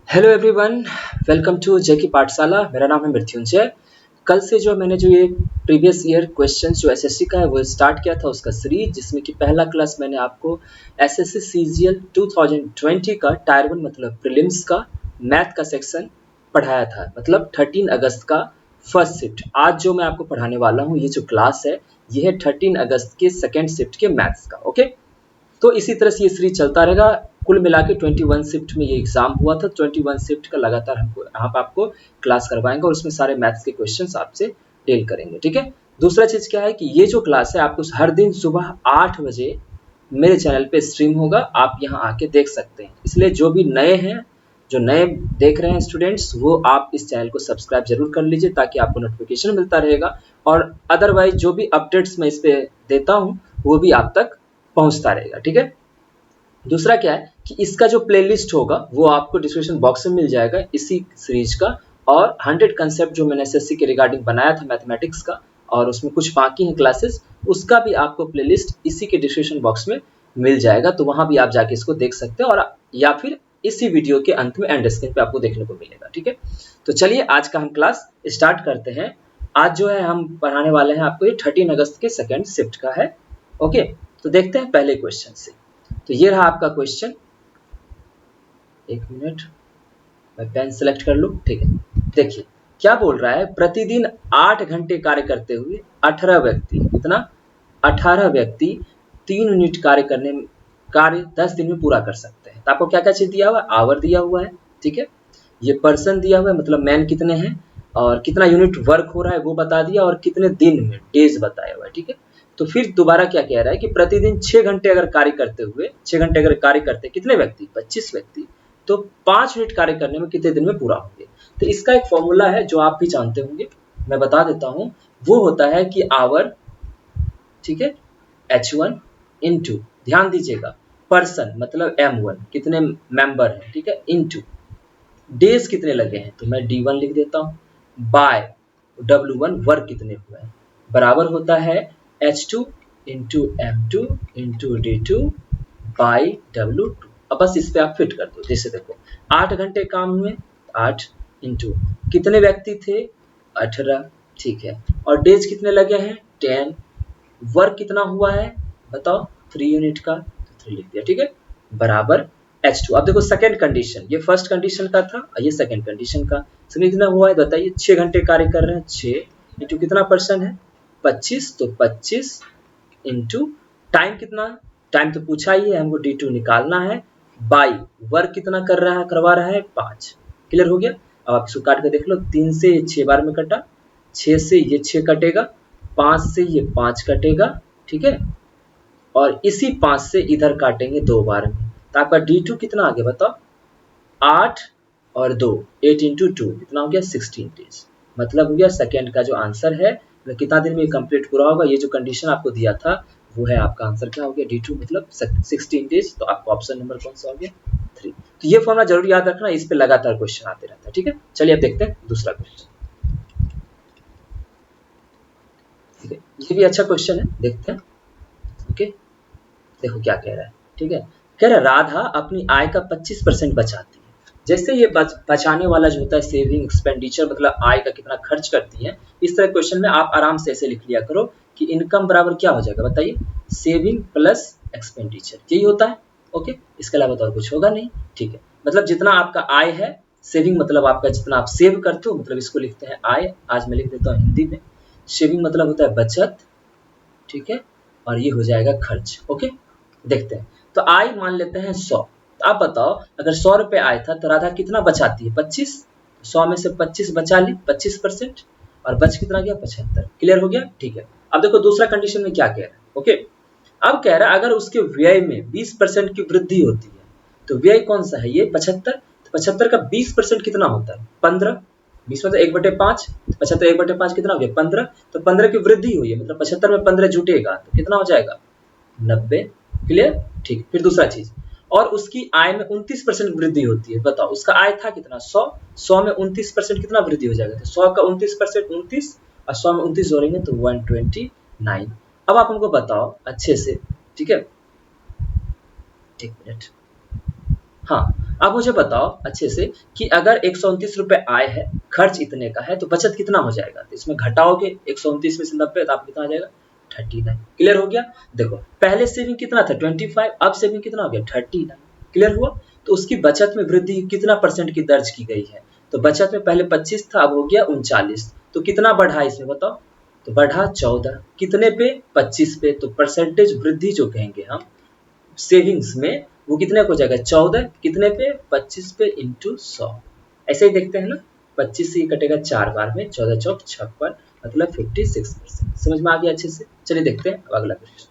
Hello everyone, welcome to जेकी पाठशाला। मेरा नाम है मृत्युंजय। कल से जो मैंने जो ये प्रीवियस ईयर क्वेश्चन जो एसएससी का है वो स्टार्ट किया था उसका सीरीज, जिसमें कि पहला क्लास मैंने आपको एसएससी सीजीएल 2020 का टायर 1 मतलब प्रीलिम्स का मैथ का सेक्शन पढ़ाया था, मतलब 13 अगस्त का फर्स्ट शिफ्ट। आज जो मैं आपको पढ़ाने वाला हूँ ये जो क्लास है ये है 13 अगस्त के सेकेंड शिफ्ट के मैथ्स का। ओके, तो इसी तरह से ये सीरीज चलता रहेगा। कुल मिला के 21 शिफ्ट में ये एग्जाम हुआ था। 21 शिफ्ट का लगातार हमको यहाँ पे आपको क्लास करवाएंगे और उसमें सारे मैथ्स के क्वेश्चंस आपसे डील करेंगे। ठीक है, दूसरा चीज क्या है कि ये जो क्लास है आपको हर दिन सुबह 8 बजे मेरे चैनल पे स्ट्रीम होगा, आप यहाँ आके देख सकते हैं। इसलिए जो भी नए हैं, जो नए देख रहे हैं स्टूडेंट्स, वो आप इस चैनल को सब्सक्राइब जरूर कर लीजिए ताकि आपको नोटिफिकेशन मिलता रहेगा और अदरवाइज जो भी अपडेट्स मैं इस पे देता हूँ वो भी आप तक पहुंचता रहेगा। ठीक है, दूसरा क्या है कि इसका जो प्लेलिस्ट होगा वो आपको डिस्क्रिप्शन बॉक्स में मिल जाएगा इसी सीरीज का, और 100 कंसेप्ट जो मैंने एसएससी के रिगार्डिंग बनाया था मैथमेटिक्स का, और उसमें कुछ बाकी हैं क्लासेस, उसका भी आपको प्लेलिस्ट इसी के डिस्क्रिप्शन बॉक्स में मिल जाएगा। तो वहां भी आप जाके इसको देख सकते हैं, और या फिर इसी वीडियो के अंत में एंड स्क्रीन पे आपको देखने को मिलेगा। ठीक है, तो चलिए आज का हम क्लास स्टार्ट करते हैं। आज जो है हम पढ़ाने वाले हैं आपको ये 13 अगस्त के सेकेंड शिफ्ट का है। ओके, तो देखते हैं पहले क्वेश्चन से। तो ये रहा आपका क्वेश्चन। एक मिनट, मैं पेन सेलेक्ट कर लूं। ठीक है, देखिए क्या बोल रहा है। प्रतिदिन 8 घंटे कार्य करते हुए 18 व्यक्ति, कितना 18 व्यक्ति 3 यूनिट कार्य 10 दिन में पूरा कर सकते हैं। तो आपको क्या क्या चीज दिया हुआ है, आवर दिया हुआ है। ठीक है, ये पर्सन दिया हुआ है, मतलब मैन कितने हैं और कितना यूनिट वर्क हो रहा है वो बता दिया, और कितने दिन में डेज बताया हुआ है। ठीक है, तो फिर दोबारा क्या कह रहा है कि प्रतिदिन 6 घंटे अगर कार्य करते हुए 6 घंटे अगर कार्य करते कितने व्यक्ति, 25 व्यक्ति, तो 5 यूनिट कार्य करने में कितने दिन में पूरा होंगे। तो इसका एक फॉर्मूला है जो आप भी जानते होंगे, मैं बता देता हूं। वो होता है कि आवर, ठीक है, H1 इंटू, ध्यान दीजिएगा, पर्सन मतलब M1 कितने मेंबर हैं, ठीक है, इंटू डेज कितने लगे हैं, तो मैं D1 लिख देता हूं, बाय W1 वर्क कितने हुए हैं, बराबर होता है H2 into M2 into D2 by W2। अब बस इस पे आप फिट कर दो। जैसे देखो 8 घंटे काम हुए, 8 इंटू कितने व्यक्ति थे, 18, ठीक है, और डेज कितने लगे हैं, 10, वर्क कितना हुआ है बताओ, 3 यूनिट का, तो 3 लिख दिया। ठीक है, बराबर H2। अब देखो सेकंड कंडीशन, ये फर्स्ट कंडीशन का था और ये सेकंड कंडीशन का। समय कितना हुआ है बताइए, 6 घंटे कार्य कर रहे हैं, 6 इंटू कितना पर्सन है, 25, तो 25 इंटू टाइम कितना, टाइम तो पूछा ही है, हमको D2 निकालना है, बाई वर्क कितना कर रहा है, करवा रहा है 5। क्लियर हो गया। अब आप इसको काट के देख लो, 3 से 6 बार में कटा, 6 से ये 6 कटेगा, 5 से ये 5 कटेगा, ठीक है, और इसी 5 से इधर काटेंगे 2 बार में, तो आपका D2 कितना आ गया बताओ, 8 और 2, 8 इंटू 2 कितना हो गया, 16 डेज। मतलब हो गया सेकेंड का जो आंसर है, मतलब कितना दिन में ये कंप्लीट पूरा होगा। ये जो कंडीशन आपको दिया था वो है आपका आंसर, क्या हो गया, D2 मतलब 16 डेज। तो आपका ऑप्शन नंबर कौन सा हो गया, 3। तो ये फॉर्मूला जरूर याद रखना, इस पे लगातार क्वेश्चन आते रहता है। ठीक है, चलिए अब देखते हैं दूसरा क्वेश्चन। ठीक है, ये भी अच्छा क्वेश्चन है, देखते हैं। ओके, देखो क्या कह रहा है। ठीक है, कह रहा है राधा अपनी आय का 25% बचाती है। जैसे ये बचाने वाला जो होता है सेविंग एक्सपेंडिचर, मतलब आय का कितना खर्च करती है, इस तरह क्वेश्चन में आप आराम से ऐसे लिख लिया करो कि इनकम बराबर क्या हो जाएगा बताइए, सेविंग प्लस एक्सपेंडिचर, यही होता है। ओके, इसके अलावा तो और कुछ होगा नहीं। ठीक है, मतलब जितना आपका आय है, सेविंग मतलब आपका जितना आप सेव करते हो, मतलब इसको लिखते हैं आय। आज मैं लिख देता हूँ हिंदी में, सेविंग मतलब होता है बचत, ठीक है, और ये हो जाएगा खर्च। ओके, देखते हैं। तो आय मान लेते हैं 100। तो आप बताओ अगर 100 रुपए आय था तो राधा कितना बचाती है, 25। 100 में से 25 बचा ली, 25%, और बच कितना गया, 75। क्लियर हो गया। ठीक है, अब देखो दूसरा कंडीशन में क्या कह रहा है। ओके, अब कह रहा है अगर उसके व्यय में 20% की वृद्धि होती है, तो व्यय कौन सा है, ये 75। तो 75 का 20% कितना होता है, 15। 20 में तो 1/5, 75 1/5 कितना हो गया, 15। तो 15 की वृद्धि हुई है, मतलब 75 में 15 जुटेगा तो कितना हो जाएगा, 90। क्लियर। ठीक, फिर दूसरा चीज, और उसकी आय में 29% वृद्धि होती है। बताओ उसका आय था कितना, 100, 100 में 29% कितना वृद्धि हो जाएगा, तो 100 का 29% 29, और 100 में 29 जोड़ेंगे तो 129। अब आप हमको बताओ अच्छे से, ठीक है, एक मिनट, हाँ, अब मुझे बताओ अच्छे से कि अगर 129 रुपए आय है, खर्च इतने का है, तो बचत कितना हो जाएगा? तो इसमें घटाओगे 129 में से 90 तो आपको कितना आ जाएगा? 39। क्लियर हो गया? देखो पहले सेविंग कितना था? 25, अब सेविंग कितना हो गया? 39। क्लियर हुआ? तो उसकी बचत में वृद्धि कितना परसेंट की दर्ज की गई है? तो बचत में पहले 25 था, अब हो गया 39। तो कितना बढ़ा इसमें बताओ? तो बढ़ा 14। कितने पे? 25 पे। तो परसेंटेज वृद्धि जो कहेंगे हम सेविंग्स में, वो कितने को हो जाएगा? 14 कितने पे? 25 पे इंटू 100। ऐसे ही देखते हैं ना, 25 से ये कटेगा 4 बार में, 14 चौक 56, मतलब 56%। समझ में आ गया अच्छे से? चलिए देखते हैं अब अगला क्वेश्चन।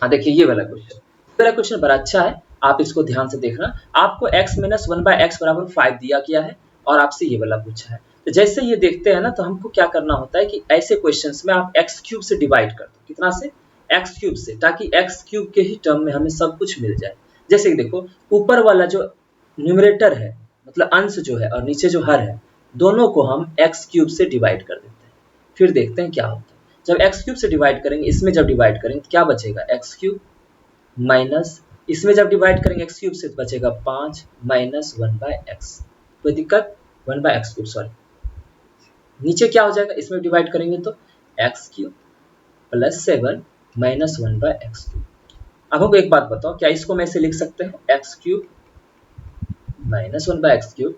हाँ देखिए ये वाला क्वेश्चन, ये वाला क्वेश्चन बड़ा अच्छा है, आप इसको ध्यान से देखना। आपको x माइनस 1/x बराबर 5 दिया गया है और आपसे ये वाला पूछा है। तो जैसे ये देखते हैं ना, तो हमको क्या करना होता है कि ऐसे क्वेश्चंस में आप x क्यूब से डिवाइड कर दो। कितना से? x क्यूब से, ताकि x क्यूब के ही टर्म में हमें सब कुछ मिल जाए। जैसे कि देखो ऊपर वाला जो न्यूमरेटर है, मतलब अंश जो है, और नीचे जो हर है, दोनों को हम x क्यूब से डिवाइड कर देते हैं। फिर देखते हैं क्या होता है। जब x क्यूब से डिवाइड करेंगे, इसमें जब डिवाइड करेंगे तो क्या बचेगा? x क्यूब माइनस, इसमें जब डिवाइड करेंगे x क्यूब से तो बचेगा 5 माइनस 1/x। कोई दिक्कत? 1/x cube, sorry. नीचे क्या हो जाएगा? इसमें डिवाइड करेंगे तो x cube plus 7 minus 1/x cube. अब हमको एक बात बताओ, क्या इसको मैं ऐसे लिख सकते हैं? x cube minus 1/x cube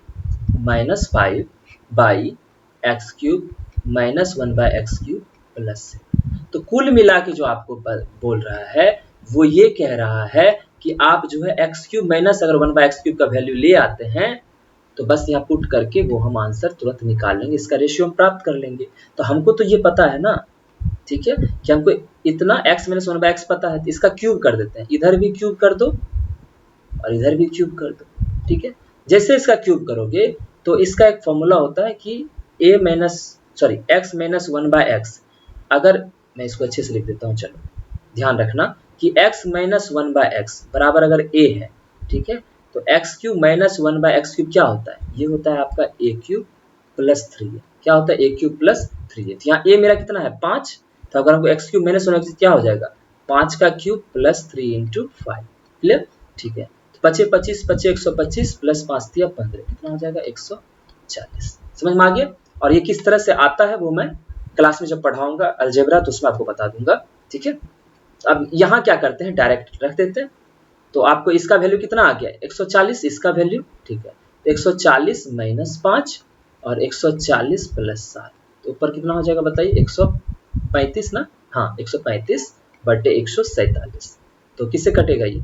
minus 5 by x cube minus 1/x cube plus 7। तो कुल मिला के जो आपको बोल रहा है, वो ये कह रहा है कि आप जो है x क्यूब माइनस अगर 1/x क्यूब का वैल्यू ले आते हैं, तो बस यहाँ पुट करके वो हम आंसर तुरंत निकाल लेंगे, इसका रेशियो हम प्राप्त कर लेंगे। तो हमको तो ये पता है ना, ठीक है, कि हमको इतना x माइनस 1/x पता है, तो इसका क्यूब कर देते हैं। इधर भी क्यूब कर दो और इधर भी क्यूब कर दो, ठीक है। जैसे इसका क्यूब करोगे तो इसका एक फॉर्मूला होता है कि x माइनस 1/x, अगर मैं इसको अच्छे से लिख देता हूँ, चलो ध्यान रखना कि x माइनस 1/x बराबर अगर a है, ठीक है, तो x cube minus 1/x cube क्या होता है? ये होता है आपका a क्यूब प्लस 3। क्या होता है? a cube plus 3। तो यहाँ a मेरा कितना है? 5। तो अगर हमको x क्यूब माइनस 1 क्या हो जाएगा? 5 का क्यूब प्लस 3 इंटू 5। क्लियर? ठीक है। तो 25 25 25 125 प्लस 5 दिया 15, कितना हो जाएगा? 140। समझ में आ गया? और ये किस तरह से आता है वो मैं क्लास में जब पढ़ाऊंगा अलजेब्रा, तो उसमें आपको बता दूंगा, ठीक है। अब यहाँ क्या करते हैं, डायरेक्ट रख देते हैं। तो आपको इसका वैल्यू कितना आ गया? 140 इसका वैल्यू, ठीक है। तो 140 माइनस 5 और 140 प्लस 7, तो ऊपर कितना हो जाएगा बताइए? 135 ना? हाँ 135 बटे 147। तो किससे कटेगा ये?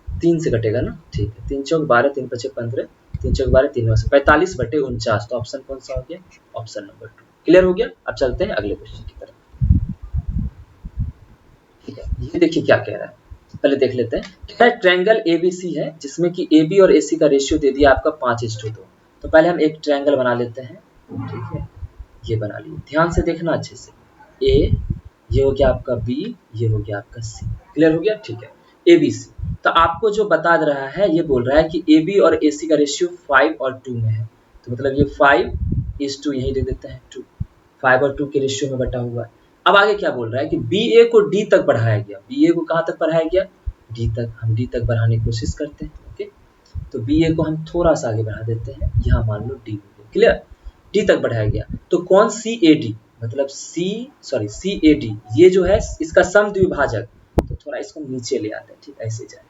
3 से कटेगा ना, ठीक है। 3 चौक 12, 3 पचे 15, 3 चौक 12, 3 से 45 बटे 49। तो ऑप्शन कौन सा हो गया? Option number 2। क्लियर हो गया? अब चलते हैं अगले क्वेश्चन की तरफ, ठीक है। ये देखिए क्या कह रहा है, पहले देख लेते हैं। क्या ट्रायंगल एबीसी है जिसमें कि एबी और एसी का रेशियो दे दिया आपका 5:2। तो पहले हम एक ट्रायंगल बना लेते हैं, ठीक है। ये बना लिए, ध्यान से देखना अच्छे से। ए, ये हो गया आपका बी, ये हो गया आपका सी। क्लियर हो गया? ठीक है। एबीसी, तो आपको जो बता रहा है, ये बोल रहा है कि एबी और एसी का रेशियो 5 और 2 में है। तो मतलब ये 5:2 यही दे देते हैं, 2 5 और 2 के रेशियो में बटा हुआ है। अब आगे क्या बोल रहा है कि बी ए को डी तक बढ़ाया गया। बी ए को कहाँ तक बढ़ाया गया? डी तक। हम डी तक बढ़ाने की कोशिश करते हैं, ओके। तो बी ए को हम थोड़ा सा आगे बढ़ा देते हैं, यहाँ मान लो डी हो गया। क्लियर? डी तक बढ़ाया गया। तो कौन? सी ए डी, मतलब सी ए डी, ये जो है इसका समद्विभाजक। तो थोड़ा इसको नीचे ले आते हैं, ठीक, ऐसे जाएगा।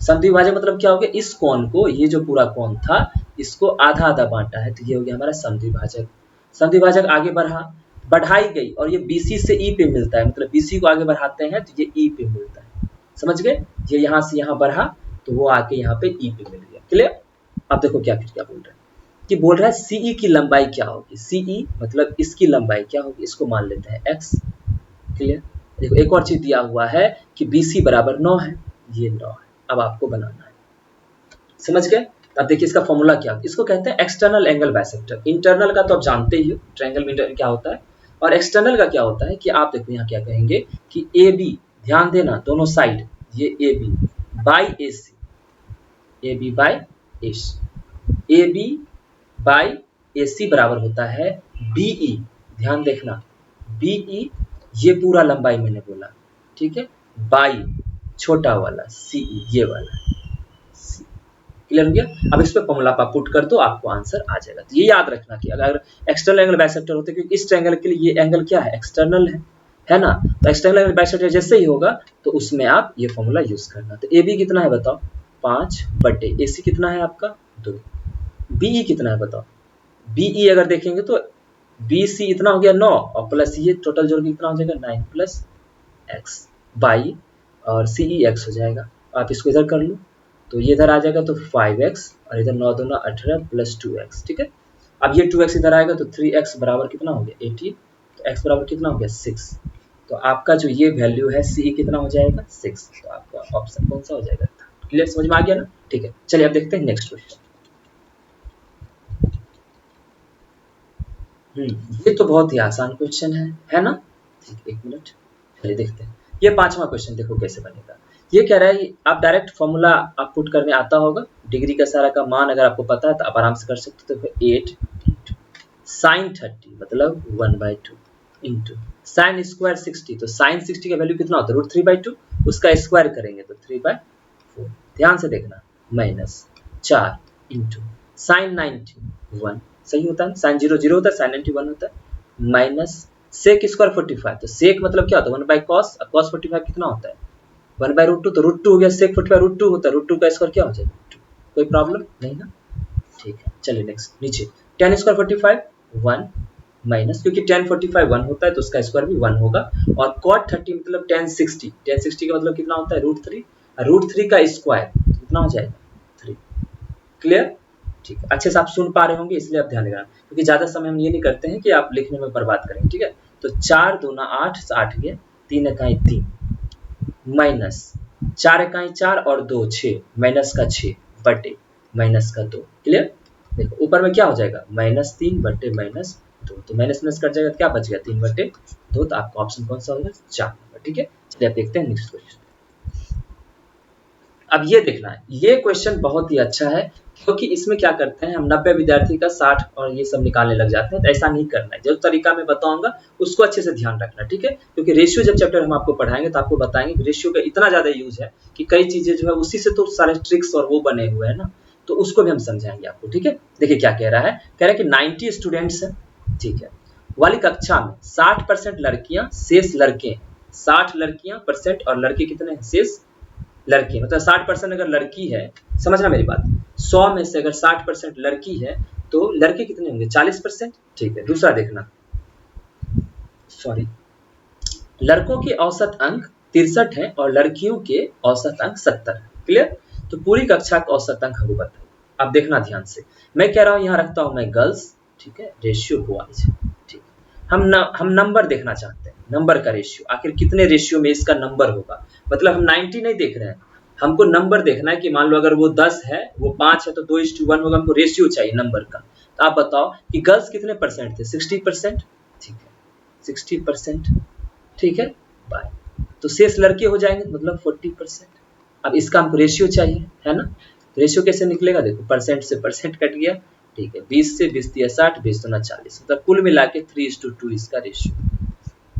समद्विभाजक मतलब क्या हो गया? इस कोण को, ये जो पूरा कोण था, इसको आधा आधा बांटा है, तो ये हो गया हमारा समद्विभाजक। समद्विभाजक आगे बढ़ाई गई और ये BC से E पे मिलता है, मतलब BC को आगे बढ़ाते हैं तो ये E पे मिलता है। समझ गए? ये यहाँ से यहाँ बढ़ा तो वो आके यहाँ पे E पे मिल गया। क्लियर? अब देखो क्या बोल रहा है कि बोल रहा है CE की लंबाई क्या होगी? CE मतलब इसकी लंबाई क्या होगी? इसको मान लेते हैं x। क्लियर? देखो एक और चीज दिया हुआ है कि BC बराबर 9 है, ये 9 है। अब आपको बनाना है, समझ गए? अब देखिए इसका फॉर्मूला क्या, इसको कहते हैं एक्सटर्नल एंगल बाइसेक्टर। इंटरनल का तो आप जानते ही हो, ट्रायंगल में क्या होता है, और एक्सटर्नल का क्या होता है कि आप देखो यहाँ क्या कहेंगे कि ए बी, ध्यान देना दोनों साइड, ये a b by a c, a b by a c, a b by a c बराबर होता है बीई। ध्यान देखना, बीई ये पूरा लंबाई मैंने बोला, ठीक है, बाई छोटा वाला सीई ये वाला, क्लियर हो गया। अब इस पे फॉर्मूला आप पुट कर दो, आपको आंसर आ जाएगा। तो ये याद रखना कि अगर एक्सटर्नल एंगल बाइसेक्टर होते, क्योंकि इस ट्रायंगल के लिए ये एंगल क्या है, एक्सटर्नल है ना। तो एक्सटर्नल एंगल बाइसेक्टर जैसे ही होगा तो उसमें आप ये फॉर्मूला यूज करना। तो ए बी कितना है बताओ, 5 बटे ए सी कितना है आपका 2, बीई कितना है बताओ, बीई अगर देखेंगे तो बी सी इतना हो गया 9 और प्लस ये टोटल जोड़ के कितना हो जाएगा 9 प्लस एक्स बाई और सी ई एक्स हो जाएगा। आप इसको इधर कर लो तो ये इधर आ जाएगा तो 5x और इधर 9 दूना 18 प्लस 2x, ठीक है। अब ये 2x इधर आएगा तो 3x बराबर कितना हो गया 18, तो x बराबर कितना हो गया 6। तो आपका जो ये वैल्यू है सी कितना हो जाएगा 6। तो आपका ऑप्शन कौन सा हो जाएगा, क्लियर, समझ में आ गया ना। ठीक है, चलिए अब देखते हैं नेक्स्ट क्वेश्चन। ये तो बहुत ही आसान क्वेश्चन है ना। ठीक, एक मिनट, चलिए देखते हैं। ये 5वां क्वेश्चन देखो कैसे बनेगा। ये कह रहा है आप डायरेक्ट फॉर्मूला आप पुट करने आता होगा, डिग्री का सारा का मान अगर आपको पता है तो आप आराम से कर सकते हो। 8 साइन 30 मतलब 1/2 इंटू साइन स्क्वायर 60, तो साइन 60 का वैल्यू कितना होता है √3/2, उसका स्क्वायर करेंगे तो 3/4। ध्यान से देखना, माइनस 4 इंटू साइन 90 1, सही होता है, साइन 0 0 होता है, साइन 90 1 होता है, माइनस सेक स्क्वायर 45, तो सेक मतलब क्या होता है 1/cos, cos 45 कितना होता है 1/√2, तो √2 हो गया, सेक 45 √2 होता है, √2 का स्क्वायर क्या हो जाएगा 2। कोई प्रॉब्लम नहीं ना। ठीक है, चलिए नेक्स्ट नीचे tan स्क्वायर 45 1 माइनस, क्योंकि tan 45 1 होता है तो उसका स्क्वायर भी 1 होगा, और cot 30 मतलब tan 60, tan 60 का मतलब कितना होता है √3, √3 का स्क्वायर कितना हो जाएगा 3। क्लियर, ठीक है, अच्छे से आप सुन पा रहे होंगे इसलिए आप ध्यान देना, क्योंकि ज्यादा समय हम ये नहीं करते हैं कि आप लिखने में बर्बाद करेंगे। ठीक है, तो 4 दूना 8, 8 गया, 3 इकाई 3 माइनस 4 इकाई 4 और 2 6, माइनस का 6 बटे माइनस का 2। क्लियर, देखो ऊपर में क्या हो जाएगा -3 बटे -2, तो माइनस माइनस कट जाएगा, क्या बच गया 3/2, तो आपका ऑप्शन कौन सा होगा 4। ठीक है, चलिए आप देखते हैं नेक्स्ट क्वेश्चन। अब ये देखना है, ये क्वेश्चन बहुत ही अच्छा है, क्योंकि इसमें क्या करते हैं हम 90 विद्यार्थी का 60 और ये सब निकालने लग जाते हैं, तो ऐसा नहीं करना है। जो तरीका मैं बताऊंगा उसको अच्छे से ध्यान रखना, ठीक है, क्योंकि रेशियो जब चैप्टर हम आपको पढ़ाएंगे तो आपको बताएंगे कि रेशियो का इतना ज्यादा यूज है कि कई चीजें जो है उसी से तो सारे ट्रिक्स और वो बने हुए हैं ना, तो उसको भी हम समझाएंगे आपको। ठीक है, देखिए क्या कह रहा है, कह रहा है कि 90 स्टूडेंट्स है, ठीक है, वाली कक्षा में 60% लड़कियां शेष लड़के, 60 लड़कियां परसेंट और लड़के कितने हैं शेष लड़की, मतलब 60% अगर लड़की है, समझना मेरी बात, 100 में से अगर 60% लड़की है तो लड़के कितने होंगे 40%। ठीक है, दूसरा देखना, सॉरी, लड़कों के औसत अंक 63 है और लड़कियों के औसत अंक 70 है। क्लियर, तो पूरी कक्षा का औसत अंक हमको बताइए। अब देखना ध्यान से, मैं कह रहा हूं यहाँ रखता हूं मैं गर्ल्स, ठीक है, रेशियो बॉयज, ठीक, हम नंबर देखना चाहते हैं, नंबर का रेशियो, आखिर कितने रेशियो में इसका नंबर होगा, मतलब हम 90 नहीं देख रहे हैं, हमको नंबर देखना है कि मान लो अगर वो 10 है, वो 5 है तो 2:1 होगा, हमको रेशियो चाहिए नंबर का। तो आप बताओ कि गर्ल्स कितने परसेंट थे 60%, ठीक है 60%, ठीक है, बाय, तो शेष लड़के हो जाएंगे मतलब 40%। अब इसका हमको रेशियो चाहिए, है ना, तो रेशियो कैसे निकलेगा, देखो परसेंट से परसेंट कट गया, ठीक है, 20 से 20 दिया 60, 20 दूना 40, मतलब कुल मिला के 3:2 इसका रेशियो।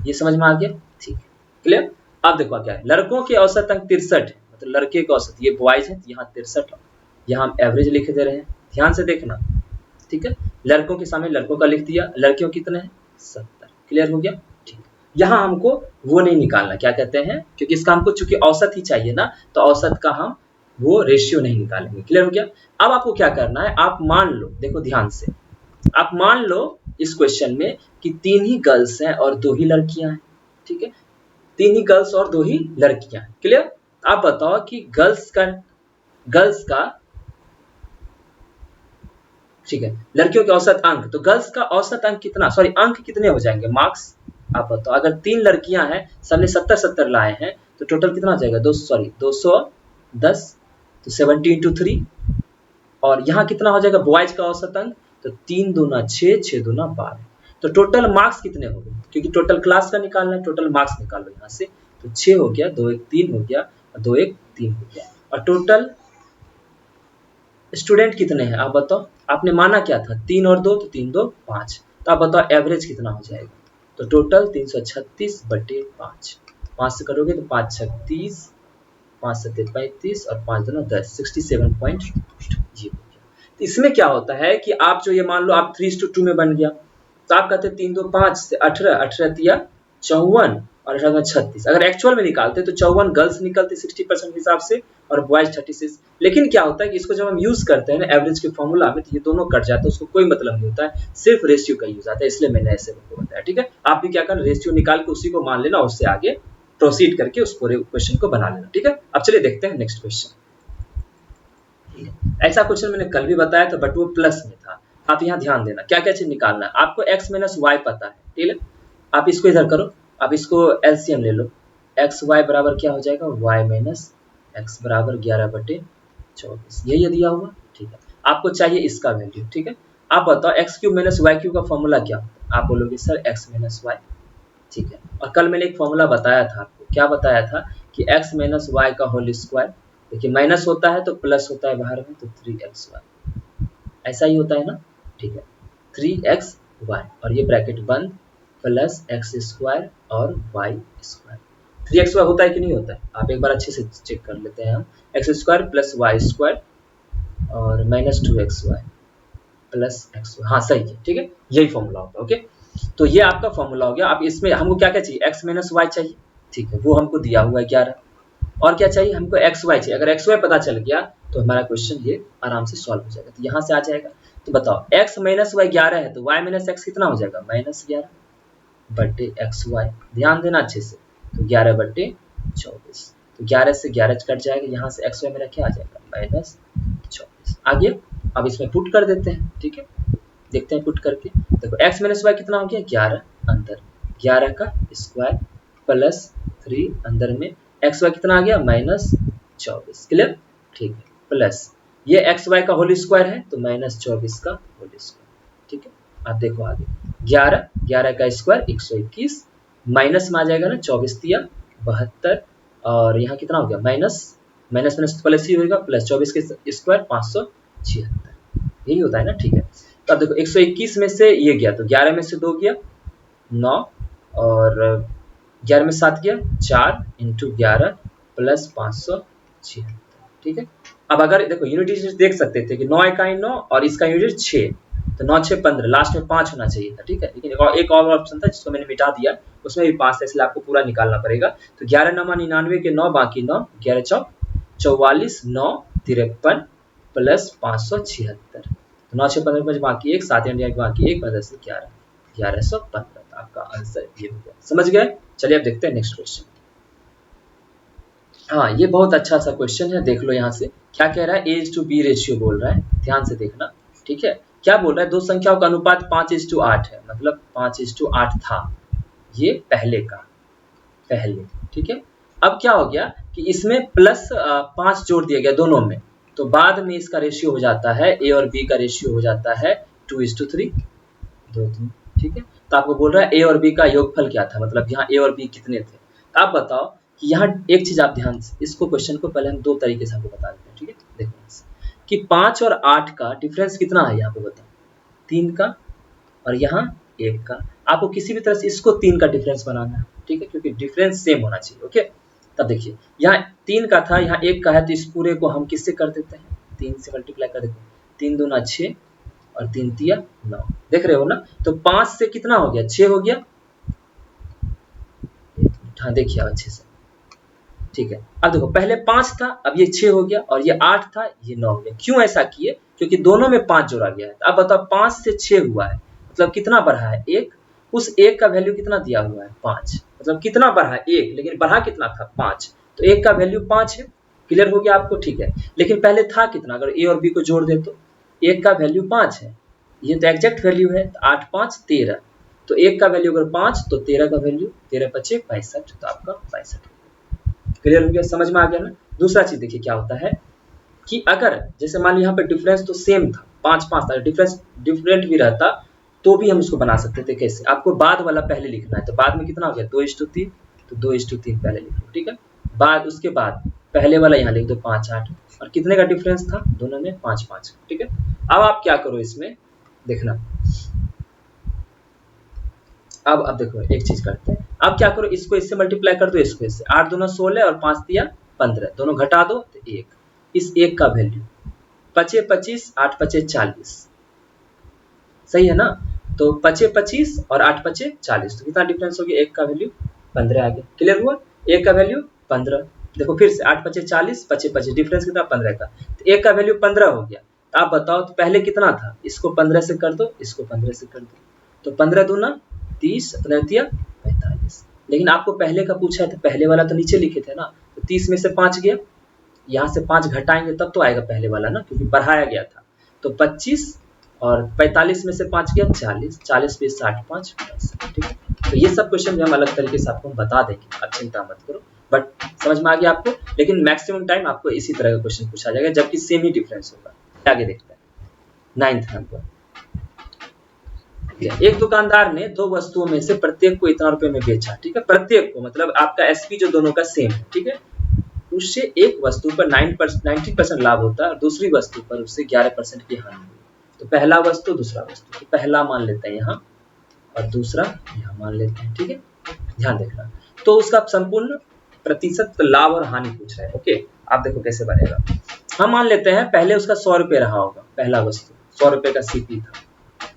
ये समझ में आ गया, ठीक है, क्लियर। अब देखो क्या है, लड़कों के औसत अंक 63 है, मतलब लड़के का औसत, ये बॉयज है, यहाँ 63, यहाँ हम एवरेज लिख दे रहे हैं, ध्यान से देखना, ठीक है, लड़कों के सामने लड़कों का लिख दिया, लड़कियों कितने हैं 70। क्लियर हो गया, ठीक, यहाँ हमको वो नहीं निकालना, क्या कहते हैं, क्योंकि इसका हमको चूंकि औसत ही चाहिए ना, तो औसत का हम वो रेशियो नहीं निकालेंगे। क्लियर हो गया। अब आपको क्या करना है, आप मान लो, देखो ध्यान से, आप मान लो इस क्वेश्चन में कि 3 ही गर्ल्स हैं और 2 ही लड़कियां हैं, ठीक है, 3 ही गर्ल्स और 2 ही लड़कियां हैं। क्लियर, आप बताओ कि गर्ल्स का ठीक है, लड़कियों के औसत अंक, तो गर्ल्स का औसत अंक कितना, सॉरी अंक कितने हो जाएंगे मार्क्स, आप बताओ, अगर 3 लड़कियां हैं सबने 70-70 लाए हैं तो टोटल कितना हो जाएगा 210, तो 70 × 3, और यहाँ कितना हो जाएगा बॉयज का औसत अंक, तो 3 दूना 6, 6 दूना 12, तो टोटल मार्क्स कितने हो गए, क्योंकि टोटल क्लास का निकालना है, टोटल मार्क्स निकालो यहाँ से, तो 6 हो गया, 2 1 3 हो गया, और 2 1 3 हो गया, और टोटल स्टूडेंट कितने हैं आप बताओ, आपने माना क्या था 3 और 2, तो 3 2 5, तो आप बताओ एवरेज कितना हो जाएगा, तो टोटल 336 बटे 5, 5 से करोगे तो 5 36, 5 7 35 और 5 2 10, 67.2। इसमें क्या होता है कि आप जो ये मान लो आप 3:2 में बन गया, तो आप कहते 3 2 5 से 18, 18 तिया 54 और 18 36। अगर एक्चुअल में निकालते तो 54 गर्ल्स निकलते 60% के हिसाब से और बॉयज 36। लेकिन क्या होता है कि इसको जब हम यूज करते हैं ना एवरेज के फॉर्मूला में, तो ये दोनों कट जाते हैं, उसको कोई मतलब नहीं होता है, सिर्फ रेशियो का यूज आता है, इसलिए मैंने ऐसे बताया। ठीक है, आप भी क्या करना, रेशियो निकाल के उसी को मान लेना, उससे आगे प्रोसीड करके उस पूरे क्वेश्चन को बना लेना। ठीक है, अब चलिए देखते हैं नेक्स्ट क्वेश्चन। ऐसा क्वेश्चन मैंने कल भी बताया था, बट वो प्लस में था। आप यहाँ ध्यान देना क्या क्या चीज निकालना है आपको। x माइनस वाई पता है, ठीक है, आप इसको इधर करो, आप इसको एलसीएम ले लो। एक्स वाई बराबर क्या हो जाएगा, y माइनस एक्स बराबर 11/24, यही है दिया हुआ। ठीक है, आपको चाहिए इसका वैल्यू। ठीक है, आप बताओ x cube minus y cube का फॉर्मूला क्या होता है। आप बोलोगे सर एक्स माइनस वाई। ठीक है, और कल मैंने एक फॉर्मूला बताया था आपको, क्या बताया था कि एक्स माइनस वाई का होल स्क्वायर, देखिए माइनस होता है तो प्लस होता है बाहर में, तो 3xy, ऐसा ही होता है ना। ठीक है, 3xy और ये ब्रैकेट बंद प्लस एक्स स्क्वायर और वाई स्क्वायर। 3xy होता है कि नहीं होता है, आप एक बार अच्छे से चेक कर लेते हैं हम। X square plus y square और माइनस 2xy प्लस एक्स, हाँ सही है। ठीक है, यही फॉर्मूला होता है। ओके, तो ये आपका फॉर्मूला हो गया। अब इसमें हमको क्या क्या चाहिए, एक्स माइनस वाई चाहिए। ठीक है, वो हमको दिया हुआ है 11। और क्या चाहिए हमको, एक्स वाई चाहिए। अगर एक्स वाई पता चल गया तो हमारा क्वेश्चन ये आराम से सॉल्व हो जाएगा, तो यहाँ से आ जाएगा। तो बताओ एक्स माइनस वाई 11 है, तो वाई माइनस एक्स कितना हो जाएगा, -11/xy। ध्यान देना अच्छे से, तो 11/24, तो 11 से 11 कट जाएगा, यहाँ से एक्स वाई मेरा क्या आ जाएगा, -24। आगे अब इसमें पुट कर देते हैं। ठीक है, देखते हैं पुट करके। देखो एक्स माइनस वाई कितना हो गया, 11, अंदर 11 का स्क्वायर प्लस 3 अंदर में एक्स वाई कितना आ गया, -24। क्लियर, ठीक है, प्लस ये एक्स वाई का होल स्क्वायर है तो -24 का होल स्क्वायर। ठीक है, आप देखो आगे 11 का स्क्वायर 121, माइनस में आ जाएगा ना, 24 तिया 72 और यहाँ कितना हो गया, माइनस माइनस प्लस ही होगा, प्लस 24 के स्क्वायर 576, यही होता है ना। ठीक है, तो अब देखो 121 में से ये गया तो 11 में से 2 गया 9 और 11 में 7 गया 4 इंटू 11 प्लस 576। ठीक है, अब अगर देखो यूनिट डिजिट देख सकते थे कि 9 इकाई 9 और इसका यूनिट 6, तो 9 6 15, लास्ट में 5 होना चाहिए था। ठीक है, लेकिन एक और ऑप्शन था जिसको मैंने मिटा दिया, उसमें भी 5 था, इसलिए आपको पूरा निकालना पड़ेगा। तो 11 9 99 के 9 बाकी 9, 11 चौक 44, 9 53 प्लस 576, 9 6 15 5 बाकी 1, 7 इंडिया बाकी 1, 15 से 11, 1115। आपका आंसर ये हो गया, समझ गए। चलिए अब देखते हैं नेक्स्ट क्वेश्चन। हाँ, ये बहुत अच्छा सा क्वेश्चन है, देख लो यहाँ से क्या कह रहा है, एज टू बी रेशियो बोल रहा है, ध्यान से देखना। ठीक है, क्या बोल रहा है, दो संख्याओं का अनुपात 5:8 है, मतलब 5:8 था ये पहले का, पहले। ठीक है, अब क्या हो गया कि इसमें प्लस 5 जोड़ दिया गया दोनों में, तो बाद में इसका रेशियो हो जाता है, ए और बी का रेशियो हो जाता है 2:3, 2:3। ठीक है, तो आपको बोल रहा है ए और बी का योगफल क्या था, मतलब यहाँ ए और बी कितने थे। तो आप बताओ कि यहाँ एक चीज आप ध्यान से, इसको क्वेश्चन को पहले हम दो तरीके से आपको बता देते हैं। ठीक है, देखो कि 5 और 8 का डिफरेंस कितना है, यहाँ पे बताओ 3 का, और यहाँ 1 का। आपको किसी भी तरह से इसको 3 का डिफरेंस बनाना है। ठीक है, क्योंकि डिफरेंस सेम होना चाहिए। ओके, तब देखिए यहाँ 3 का था, यहाँ 1 का है, तो इस पूरे को हम किससे कर देते हैं, 3 से मल्टीप्लाई कर देते हैं, 3 दूना 6 और 3 तिया 9, देख रहे हो ना। तो 5 से कितना हो गया, 6 हो गया। हाँ देखिए अच्छे से। ठीक है, अब देखो पहले 5 था, अब ये 6 हो गया, और ये 8 था, ये 9 हो गया। क्यों ऐसा किए, क्योंकि दोनों में 5 जोड़ा गया है। अब बताओ 5 से 6 हुआ है, मतलब कितना बढ़ा है, 1। उस 1 का वैल्यू कितना दिया हुआ है, 5, मतलब कितना बढ़ा है, 1, लेकिन बढ़ा कितना था, 5, तो 1 का वैल्यू 5 है। क्लियर हो गया आपको, ठीक है। लेकिन पहले था कितना, अगर ए और बी को जोड़ दे तो 1 का वैल्यू 5 है, ये तो एग्जैक्ट वैल्यू है, 8 5 13, तो 1 का वैल्यू अगर 5 तो 13 का वैल्यू 13 5 65, तो आपका 62। क्लियर हो गया, समझ में आ गया ना। दूसरा चीज देखिए क्या होता है कि अगर जैसे मान लो यहाँ पे डिफरेंस तो सेम था, 5 5 था, डिफरेंस डिफरेंट भी रहता तो भी हम इसको बना सकते थे। कैसे, आपको बाद वाला पहले लिखना है, तो बाद में कितना हो गया 2:3, तो 2:3 पहले लिख लो। ठीक है, बाद उसके बाद पहले वाला यहाँ लिख दो 5 8, और कितने का डिफरेंस था दोनों में, 5 5। ठीक है, अब आप क्या करो इसमें देखना, अब देखो एक चीज करते हैं, अब क्या करो, इसको इससे मल्टीप्लाई कर दो, इसको इससे, 8 दूना 16 और 5 तिया 15, दोनों घटा दो तो 1, इस 1 का वैल्यू पचे 25, 8 पचे 40, सही है ना। तो पचे 25 और 8 पचे 40, तो कितना डिफरेंस हो गया, एक का वैल्यू 15 आ गया। क्लियर हुआ, एक का वैल्यू 15। देखो फिर से 8 पचे 40, पचे 25, डिफरेंस कितना 15 का, तो एक का वैल्यू 15 हो गया। तो आप बताओ तो पहले कितना था, इसको 15 से कर दो, इसको 15 से कर दो, तो 15 दूना 30, 45। लेकिन आपको पहले का पूछा है तो पहले वाला तो नीचे लिखे थे ना, तो 30 में से 5 गया, यहाँ से 5 घटाएंगे तब तो आएगा पहले वाला ना, क्योंकि बढ़ाया गया था। तो 25 और 45 में से 5 गया 40, 40 पे 60, 5 50। ठीक है, तो ये सब क्वेश्चन भी हम अलग तरीके से आपको बता देंगे, आप चिंता मत करो। बट समझ में आ गया आपको, लेकिन मैक्सिमम टाइम आपको इसी तरह का क्वेश्चन पूछा जाएगा, जबकि सेम ही डिफरेंस होगा। आगे देखते हैं 9th नंबर। एक दुकानदार ने दो वस्तुओं में से प्रत्येक को इतना रुपए में बेचा। ठीक है, प्रत्येक को मतलब आपका एसपी जो दोनों का सेम है। ठीक है, उससे एक वस्तु पर 90% लाभ होता है और दूसरी वस्तु पर उससे 11% की हानि हुई। तो पहला वस्तु दूसरा वस्तु, तो पहला मान लेते हैं यहाँ और दूसरा यहाँ मान लेते हैं। ठीक है, ध्यान देखना। तो उसका संपूर्ण प्रतिशत लाभ और हानि पूछ रहा है। ओके, आप देखो कैसे बनेगा। हम मान लेते हैं पहले उसका 100 रुपये रहा होगा, पहला वस्तु 100 रुपये का सीपी था।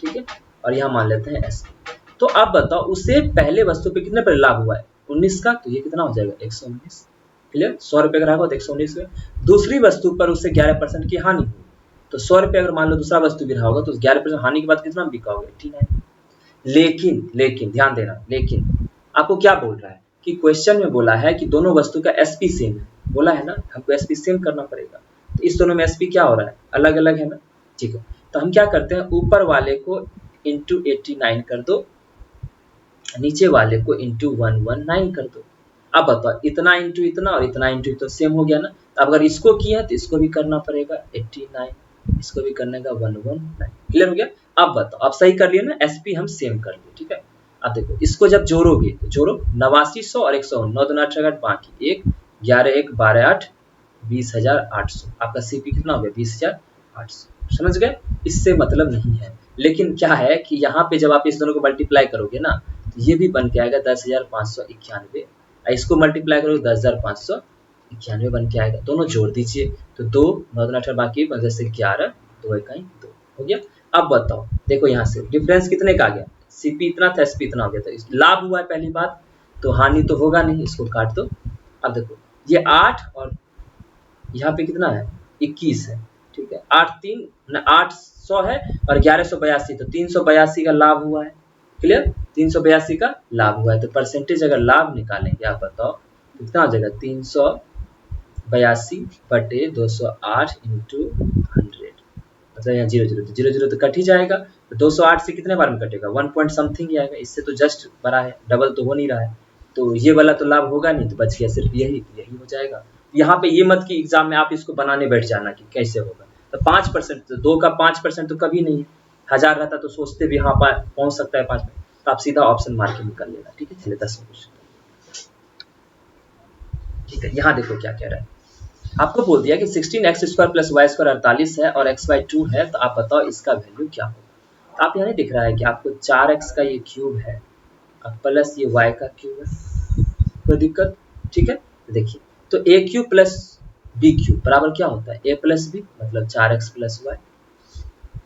ठीक है, और यहाँ मान लेते हैं एसपी। तो अब बताओ उसे पहले वस्तु पे कितने पर लाभ हुआ है, 19 का, तो ये कितना हो जाएगा 119। क्लियर, 100 रुपये का रहा होगा तो 119 में। दूसरी वस्तु पर उससे 11% की हानि हुई, तो 100 रुपये अगर मान लो दूसरा वस्तु भी रहा होगा तो 11% हानि के बाद कितना बिका होगा 89। लेकिन ध्यान देना, लेकिन आपको क्या बोल रहा है कि क्वेश्चन में बोला है कि दोनों वस्तु का एसपी सेम है, बोला है ना, हमको एसपी सेम करना पड़ेगा। तो इस दोनों में एसपी क्या हो रहा है, अलग अलग है ना। ठीक है, तो हम क्या करते हैं, ऊपर वाले को इंटू 89 कर दो, नीचे वाले को इंटू 119 कर दो। अब बताओ इतना इंटू इतना और इतना इंटू तो सेम हो गया ना। तो अगर इसको किया तो इसको भी करना पड़ेगा 89, इसको भी करने का 119। क्लियर हो गया। अब बताओ, अब सही कर लिए ना, एसपी हम सेम कर लिए। ठीक है, अब देखो इसको जब जोड़ोगे तो जोड़ो 8900 और 109, 9 दूना 8 बाकी 1, 11 1 12 8, 20,800। आपका सीपी कितना हो गया 20,800। समझ गए, इससे मतलब नहीं है। लेकिन क्या है कि यहाँ पे जब आप इस दोनों को मल्टीप्लाई करोगे ना, तो ये भी बन के आएगा 10,591। इसको मल्टीप्लाई करोगे 10,591 बन के आएगा। दोनों जोड़ दीजिए तो 2 9 दूना 18 बाकी 15 से 11, 2 इकाई 2 हो गया। अब बताओ देखो यहाँ से डिफरेंस कितने का आ गया, सीपी इतना था एसपी इतना हो गया। तो लाभ हुआ है पहली बात, तो हानि तो होगा नहीं, इसको काट दो। अब देखो ये 8 और यहाँ पे कितना है 21 है। ठीक है, 800 है और 1182, तो 382 का लाभ हुआ है। क्लियर, 382 का लाभ हुआ है। तो परसेंटेज अगर लाभ निकालेंगे आप बताओ कितना हो जाएगा, 382 बटे 208 इंटू 100, मतलब यहाँ 0 तो कट ही जाएगा। तो 208 से कितने बार में कटेगा, 1 पॉइंट समथिंग ही आएगा, इससे तो जस्ट बड़ा है, डबल तो हो नहीं रहा है। तो ये वाला तो लाभ होगा नहीं, तो बच गया सिर्फ यही, तो यही हो जाएगा। यहाँ पे ये मत कि एग्जाम में आप इसको बनाने बैठ जाना कि कैसे होगा। तो 5%, तो 2 का 5% तो कभी नहीं है, 1000 रहता तो सोचते भी हाँ पहुंच सकता है 5 में, तो आप सीधा ऑप्शन मार के निकल लेना। ठीक है, चलिए 10 क्वेश्चन। ठीक है, यहाँ देखो क्या कह रहा है, आपको बोल दिया कि 16x² प्लस y² 48 है और x/2 है, तो आप बताओ इसका वैल्यू क्या होगा। तो आप यहाँ नहीं दिख रहा है कि आपको 4x का ये क्यूब है और प्लस ये y का क्यूब है, कोई दिक्कत। ठीक है, देखिए तो a cube plus b cube बराबर क्या होता है, a प्लस b, मतलब 4x प्लस y।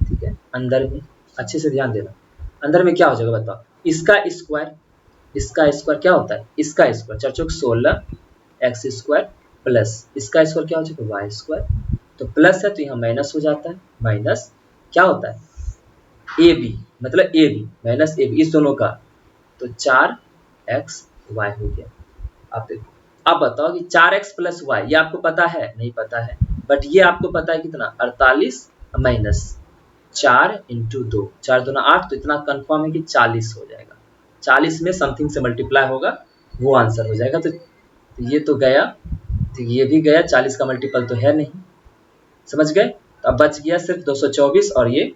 ठीक है, अंदर में अच्छे से ध्यान देना, अंदर में क्या हो जाएगा बताओ, इसका स्क्वायर क्या होता है, इसका स्क्वायर 4 चौक 16 x² प्लस इसका स्क्वायर क्या हो जाएगा y²। तो प्लस है तो यहाँ माइनस हो जाता है, माइनस क्या होता है ab, मतलब ab माइनस ab इस दोनों का, तो 4xy हो गया। आप देखो, अब बताओ कि 4x प्लस y ये आपको पता है, नहीं पता है, बट ये आपको पता है कितना 48 माइनस 4 इंटू 2, 4 दूना 8, तो इतना कंफर्म है कि 40 हो जाएगा। 40 में समथिंग से मल्टीप्लाई होगा, वो आंसर हो जाएगा। तो ये तो गया, तो ये भी गया, 40 का मल्टीपल तो है नहीं, समझ गए। तो अब बच गया सिर्फ 224 और ये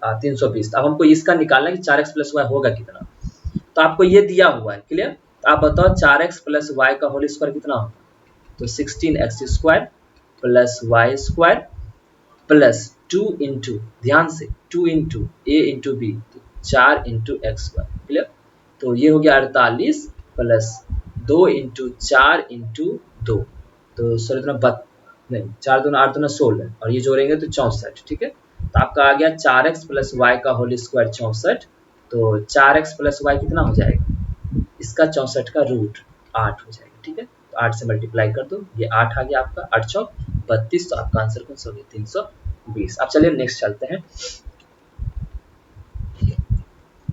320। अब हमको इसका निकालना है कि 4x प्लस वाई होगा कितना, तो आपको ये दिया हुआ है। क्लियर, तो आप बताओ 4x प्लस वाई का होल स्क्वायर कितना होगा, तो 16x² plus y² plus 2 into, ध्यान से 2 इंटू a इंटू b, तो 4 इंटू x²। क्लियर, तो ये हो गया 48 प्लस 2 इंटू 4 इंटू 2, तो सॉरी इतना नहीं, 4 दूना 8 दूना 16 और ये जोड़ेंगे तो 64, ठीक है। तो आपका आ गया 4x प्लस वाई का होल स्क्वायर 64। तो 4x प्लस वाई कितना हो जाएगा, इसका 64 का रूट 8 हो जाएगा, ठीक है। तो 8 से मल्टीप्लाई कर दो, ये 8 आ गया आपका, 8 चौक 32। तो आपका आंसर कौन सा हो गया, 320। अब चलिए नेक्स्ट चलते हैं।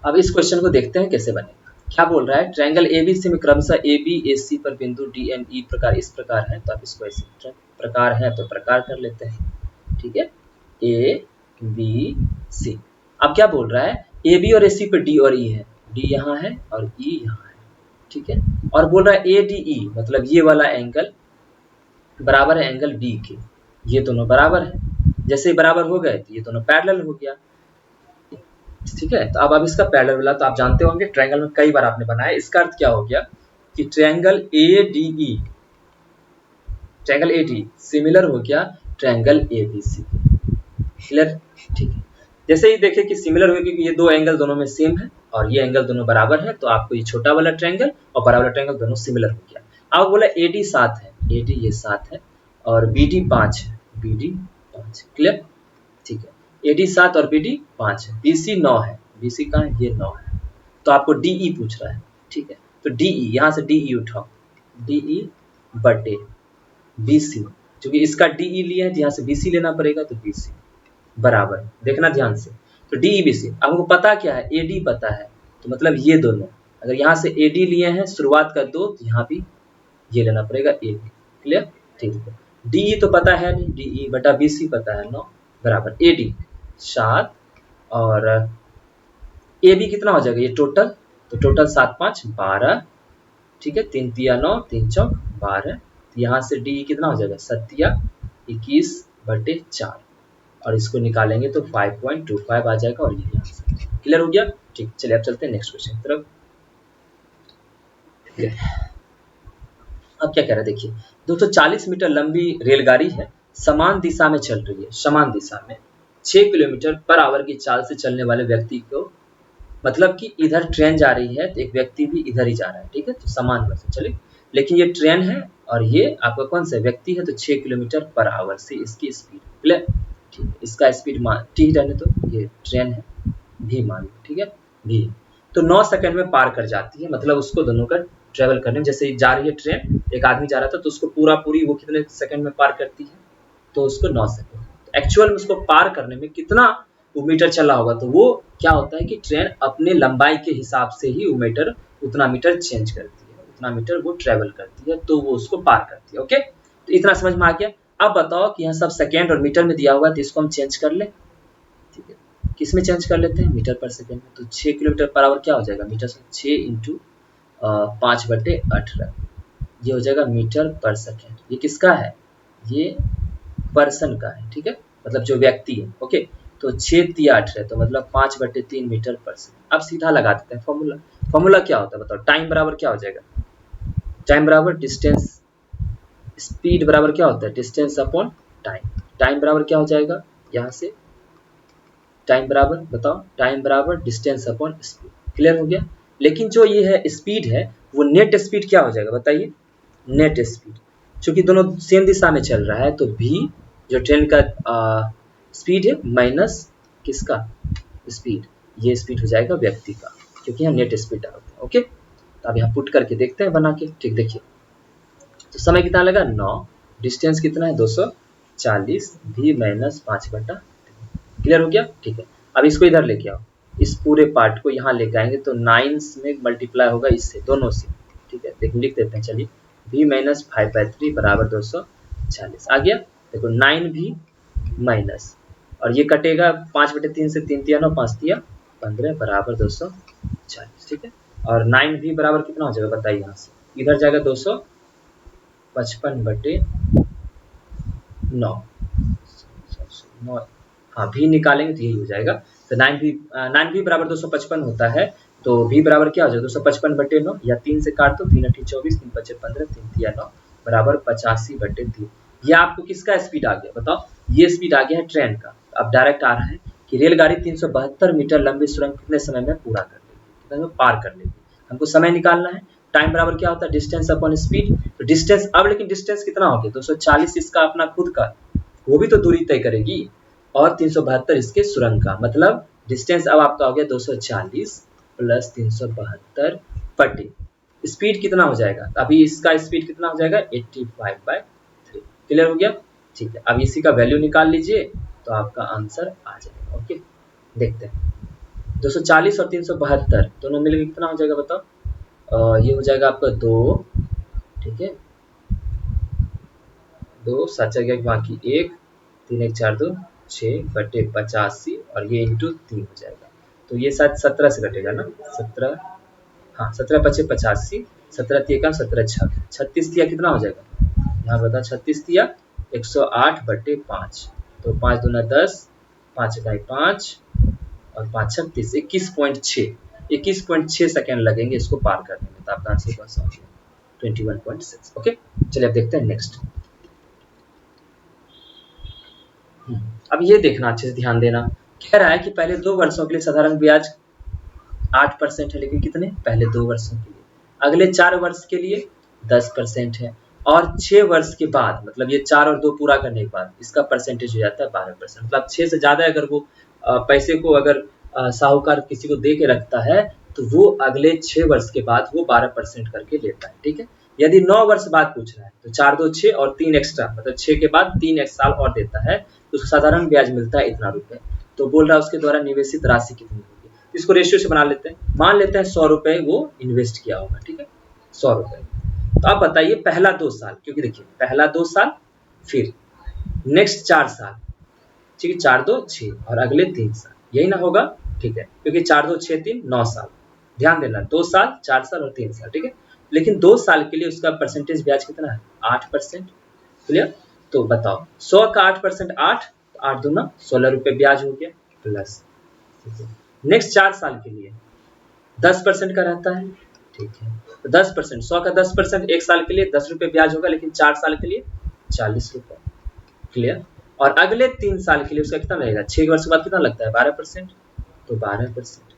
अब इस क्वेश्चन को देखते हैं कैसे बनेगा। क्या बोल रहा है, ट्रायंगल ABC में क्रमशः AB AC पर बिंदु DME प्रकार इस प्रकार है। तो आप इसको ऐसे प्रकार है तो प्रकार कर लेते हैं, ठीक है, ABC। अब क्या बोल रहा है, AB और AC पे D और E है, D यहाँ है और E यहाँ है, ठीक है। और बोल रहा है ADE मतलब ये वाला एंगल बराबर है एंगल B के, ये दोनों बराबर है। जैसे ही बराबर हो गए तो ये दोनों पैरेलल हो गया, ठीक है। तो अब इसका पैरेलल वाला तो आप जानते होंगे, ट्रायंगल में कई बार आपने बनाया। इसका अर्थ क्या हो गया कि triangle ADE, triangle AD similar हो गया ट्रायंगल ABC, क्लियर, ठीक है। जैसे ही देखें कि सिमिलर हो गया कि ये दो एंगल दोनों में सेम है और ये एंगल दोनों बराबर है, तो आपको ये छोटा वाला ट्रायंगल और बड़ा वाला ट्रायंगल दोनों सिमिलर हो गया। अब बोला AD 7 है, AD ये 7 है और BD 5 है, BD 5, क्लियर, ठीक है। AD 7 और BD 5 है, BC 9 है, BC कहाँ है, ये 9 है। तो आपको DE पूछ रहा है, ठीक है। तो DE यहाँ से DE उठाओ, DE बटे BC, क्योंकि इसका DE लिया है, यहाँ से BC लेना पड़ेगा, तो BC बराबर, देखना ध्यान से। तो DE BC, अब हमको पता क्या है, AD पता है, तो मतलब ये दोनों, अगर यहाँ से AD लिए हैं शुरुआत का 2, तो यहाँ भी ये लेना पड़ेगा AD, क्लियर, ठीक है। DE तो पता है नहीं, DE बटा BC पता है 9 बराबर AD 7 और AB कितना हो जाएगा, ये टोटल, तो टोटल 7 5 12, ठीक है, 3 तिया 9 3 चौक 12। तो यहाँ से DE कितना हो जाएगा, 7 21 बटे 4 और इसको निकालेंगे तो 5.25 आ जाएगा और ये आंसर, क्लियर हो गया, ठीक। चलिए अब चलते हैं नेक्स्ट क्वेश्चन की तरफ, ठीक है। अब क्या कह रहा है देखिए, 240 मीटर लंबी रेलगाड़ी है, समान दिशा में चल रही है, समान दिशा में 6 किलोमीटर पर आवर की चाल से चलने वाले व्यक्ति को, मतलब कि इधर ट्रेन जा रही है तो एक व्यक्ति भी इधर ही जा रहा है, ठीक है, तो समान वैसे चलिए। लेकिन ये ट्रेन है और ये आपका कौन सा व्यक्ति है, तो 6 किलोमीटर पर आवर से इसकी स्पीड, क्लियर, ठीक है। इसका स्पीड मान टी रहने तो, ये ट्रेन है भी मान, ठीक है, भी, तो 9 सेकंड में पार कर जाती है, मतलब उसको दोनों का ट्रेवल करने में, जैसे जा रही है ट्रेन, एक आदमी जा रहा था तो उसको पूरी वो कितने सेकंड में पार करती है, तो उसको 9 सेकंड। तो एक्चुअल में उसको पार करने में कितना वो मीटर चला होगा, तो वो क्या होता है कि ट्रेन अपने लंबाई के हिसाब से ही वो मीटर, उतना मीटर चेंज करती है, उतना मीटर वो ट्रेवल करती है, तो वो उसको पार करती है, ओके। तो इतना समझ में आ गया। अब बताओ कि यहाँ सब सेकेंड और मीटर में दिया हुआ है, तो इसको हम चेंज कर ले, ठीक है, किस में चेंज कर लेते हैं, मीटर पर सेकेंड में। तो 6 किलोमीटर पर आवर क्या हो जाएगा, मीटर से 6 इंटू 5/18, ये हो जाएगा मीटर पर सेकेंड। ये किसका है, ये पर्सन का है, ठीक है, मतलब जो व्यक्ति है, ओके। तो 6 तिया 18, तो मतलब 5/3 मीटर पर सेकेंड। अब सीधा लगा देते हैं फॉर्मूला। फॉर्मूला क्या होता है बताओ, टाइम बराबर क्या हो जाएगा, टाइम बराबर डिस्टेंस, स्पीड बराबर क्या होता है, डिस्टेंस अपॉन टाइम। टाइम बराबर क्या हो जाएगा, यहाँ से टाइम बराबर बताओ, टाइम बराबर डिस्टेंस अपॉन स्पीड, क्लियर हो गया। लेकिन जो ये है स्पीड है, वो नेट स्पीड क्या हो जाएगा बताइए, नेट स्पीड, चूंकि दोनों सेम दिशा में चल रहा है, तो भी जो ट्रेन का स्पीड है माइनस किसका स्पीड, ये स्पीड हो जाएगा व्यक्ति का, क्योंकि यहाँ नेट स्पीड डालते हैं, ओके। तो अब यहाँ पुट करके देखते हैं बना के, ठीक, देखिए तो समय कितना लगा 9, डिस्टेंस कितना है 240, भी माइनस 5/3, क्लियर हो गया, ठीक है। अब इसको इधर लेके आओ, इस पूरे पार्ट को यहाँ लेके आएंगे तो 9 में मल्टीप्लाई होगा इससे, दोनों से, ठीक है। देखो लिख देते हैं, चलिए, भी माइनस 5/3 बराबर 240 आ गया। देखो 9 भी माइनस, और ये कटेगा 5/3 से, 3 तिया 9 5 तिया 15 बराबर 240, ठीक है। और 9 भी बराबर कितना हो जाएगा बताइए, यहाँ से इधर जाएगा 255/9, हाँ भी निकालेंगे तो यही हो जाएगा। तो 9 भी बराबर 255 होता है, तो भी बराबर क्या हो जाएगा 255/9, या 3 से काट दो, 3 8 24, 3 5 15, 3 तिया 9 बराबर 85/3। ये आपको किसका स्पीड आ गया बताओ, ये स्पीड आ गया है ट्रेन का। अब डायरेक्ट आ रहा है कि रेलगाड़ी 372 मीटर लंबी सुरंग कितने समय में पूरा कर लेगी, कितने में पार कर लेगी। हमको समय निकालना है, टाइम बराबर क्या होता है, डिस्टेंस अपॉन स्पीड। तो डिस्टेंस, अब लेकिन डिस्टेंस कितना हो गया 240 इसका अपना खुद का, वो भी तो दूरी तय करेगी, और 372 इसके सुरंग का, मतलब डिस्टेंस अब आपका हो गया 240 प्लस 372 बटे स्पीड कितना हो जाएगा, अभी इसका स्पीड कितना हो जाएगा 85/3। क्लियर हो गया, ठीक है। अब इसी का वैल्यू निकाल लीजिए तो आपका आंसर आ जाएगा। ओके, देखते हैं 240 और 372 दोनों मिलकर कितना हो जाएगा बताओ। ये हो जाएगा आपका 2, ठीक है, 2 7 जगह बाकी 1, 3 1 4 2 6 बटे 85 और ये इंटू 3 हो जाएगा। तो ये शायद 17 से घटेगा ना, 17, हाँ 17 5 85, 17 3 17 36 दिया कितना हो जाएगा, यहाँ बता 36 दिया 108/5, तो 5 दूना 10, 5 इकाई 5 और 5 36, 21.6 सेकेंड लगेंगे इसको पार करने में, तो आपका आंसर कौन सा हो गया 21.6। ओके, चलिए अब देखते हैं नेक्स्ट। अब ये देखना अच्छे से ध्यान देना, कह रहा है कि पहले 2 वर्षों के लिए साधारण ब्याज 8% है, लेकिन कितने, पहले 2 वर्षों के लिए, अगले 4 वर्ष के लिए 10% है, और 6 वर्ष के बाद, मतलब ये 4 और 2 पूरा करने के बाद इसका परसेंटेज हो जाता है 12%। मतलब 6 से ज्यादा अगर वो पैसे को अगर साहूकार किसी को दे के रखता है तो वो अगले 6 वर्ष के बाद वो 12% करके लेता है, ठीक है। यदि 9 वर्ष बाद पूछ रहा है तो 4 2 6 और 3 एक्स्ट्रा, मतलब 6 के बाद 3 एक साल और देता है, तो उसको साधारण ब्याज मिलता है इतना रुपए। तो बोल रहा है उसके द्वारा निवेशित राशि कितनी होगी, इसको रेशियो से बना लेते हैं। मान लेते हैं 100 रुपए वो इन्वेस्ट किया होगा, ठीक है, 100 रुपए। तो आप बताइए पहला 2 साल, क्योंकि देखिए पहला 2 साल, फिर नेक्स्ट 4 साल, ठीक है, 4 2 6 और अगले 3 साल, यही ना होगा, ठीक है, क्योंकि 4 2 6 3 9 साल, ध्यान देना 2 साल 4 साल और 3 साल, ठीक है। लेकिन 2 साल के लिए उसका परसेंटेज ब्याज कितना है 8%। क्लियर, तो बताओ 100 का 8%, 8, 8 दूना 16 रुपए ब्याज हो गया प्लस, नेक्स्ट 4 साल के लिए 10% का रहता है, ठीक है, तो 10%, 100 का 10% एक साल के लिए 10 रुपए ब्याज होगा, लेकिन 4 साल के लिए 40 रुपए। क्लियर, और अगले 3 साल के लिए उसका कितना रहेगा, 6 वर्ष के बाद कितना लगता है 12%, तो 12%।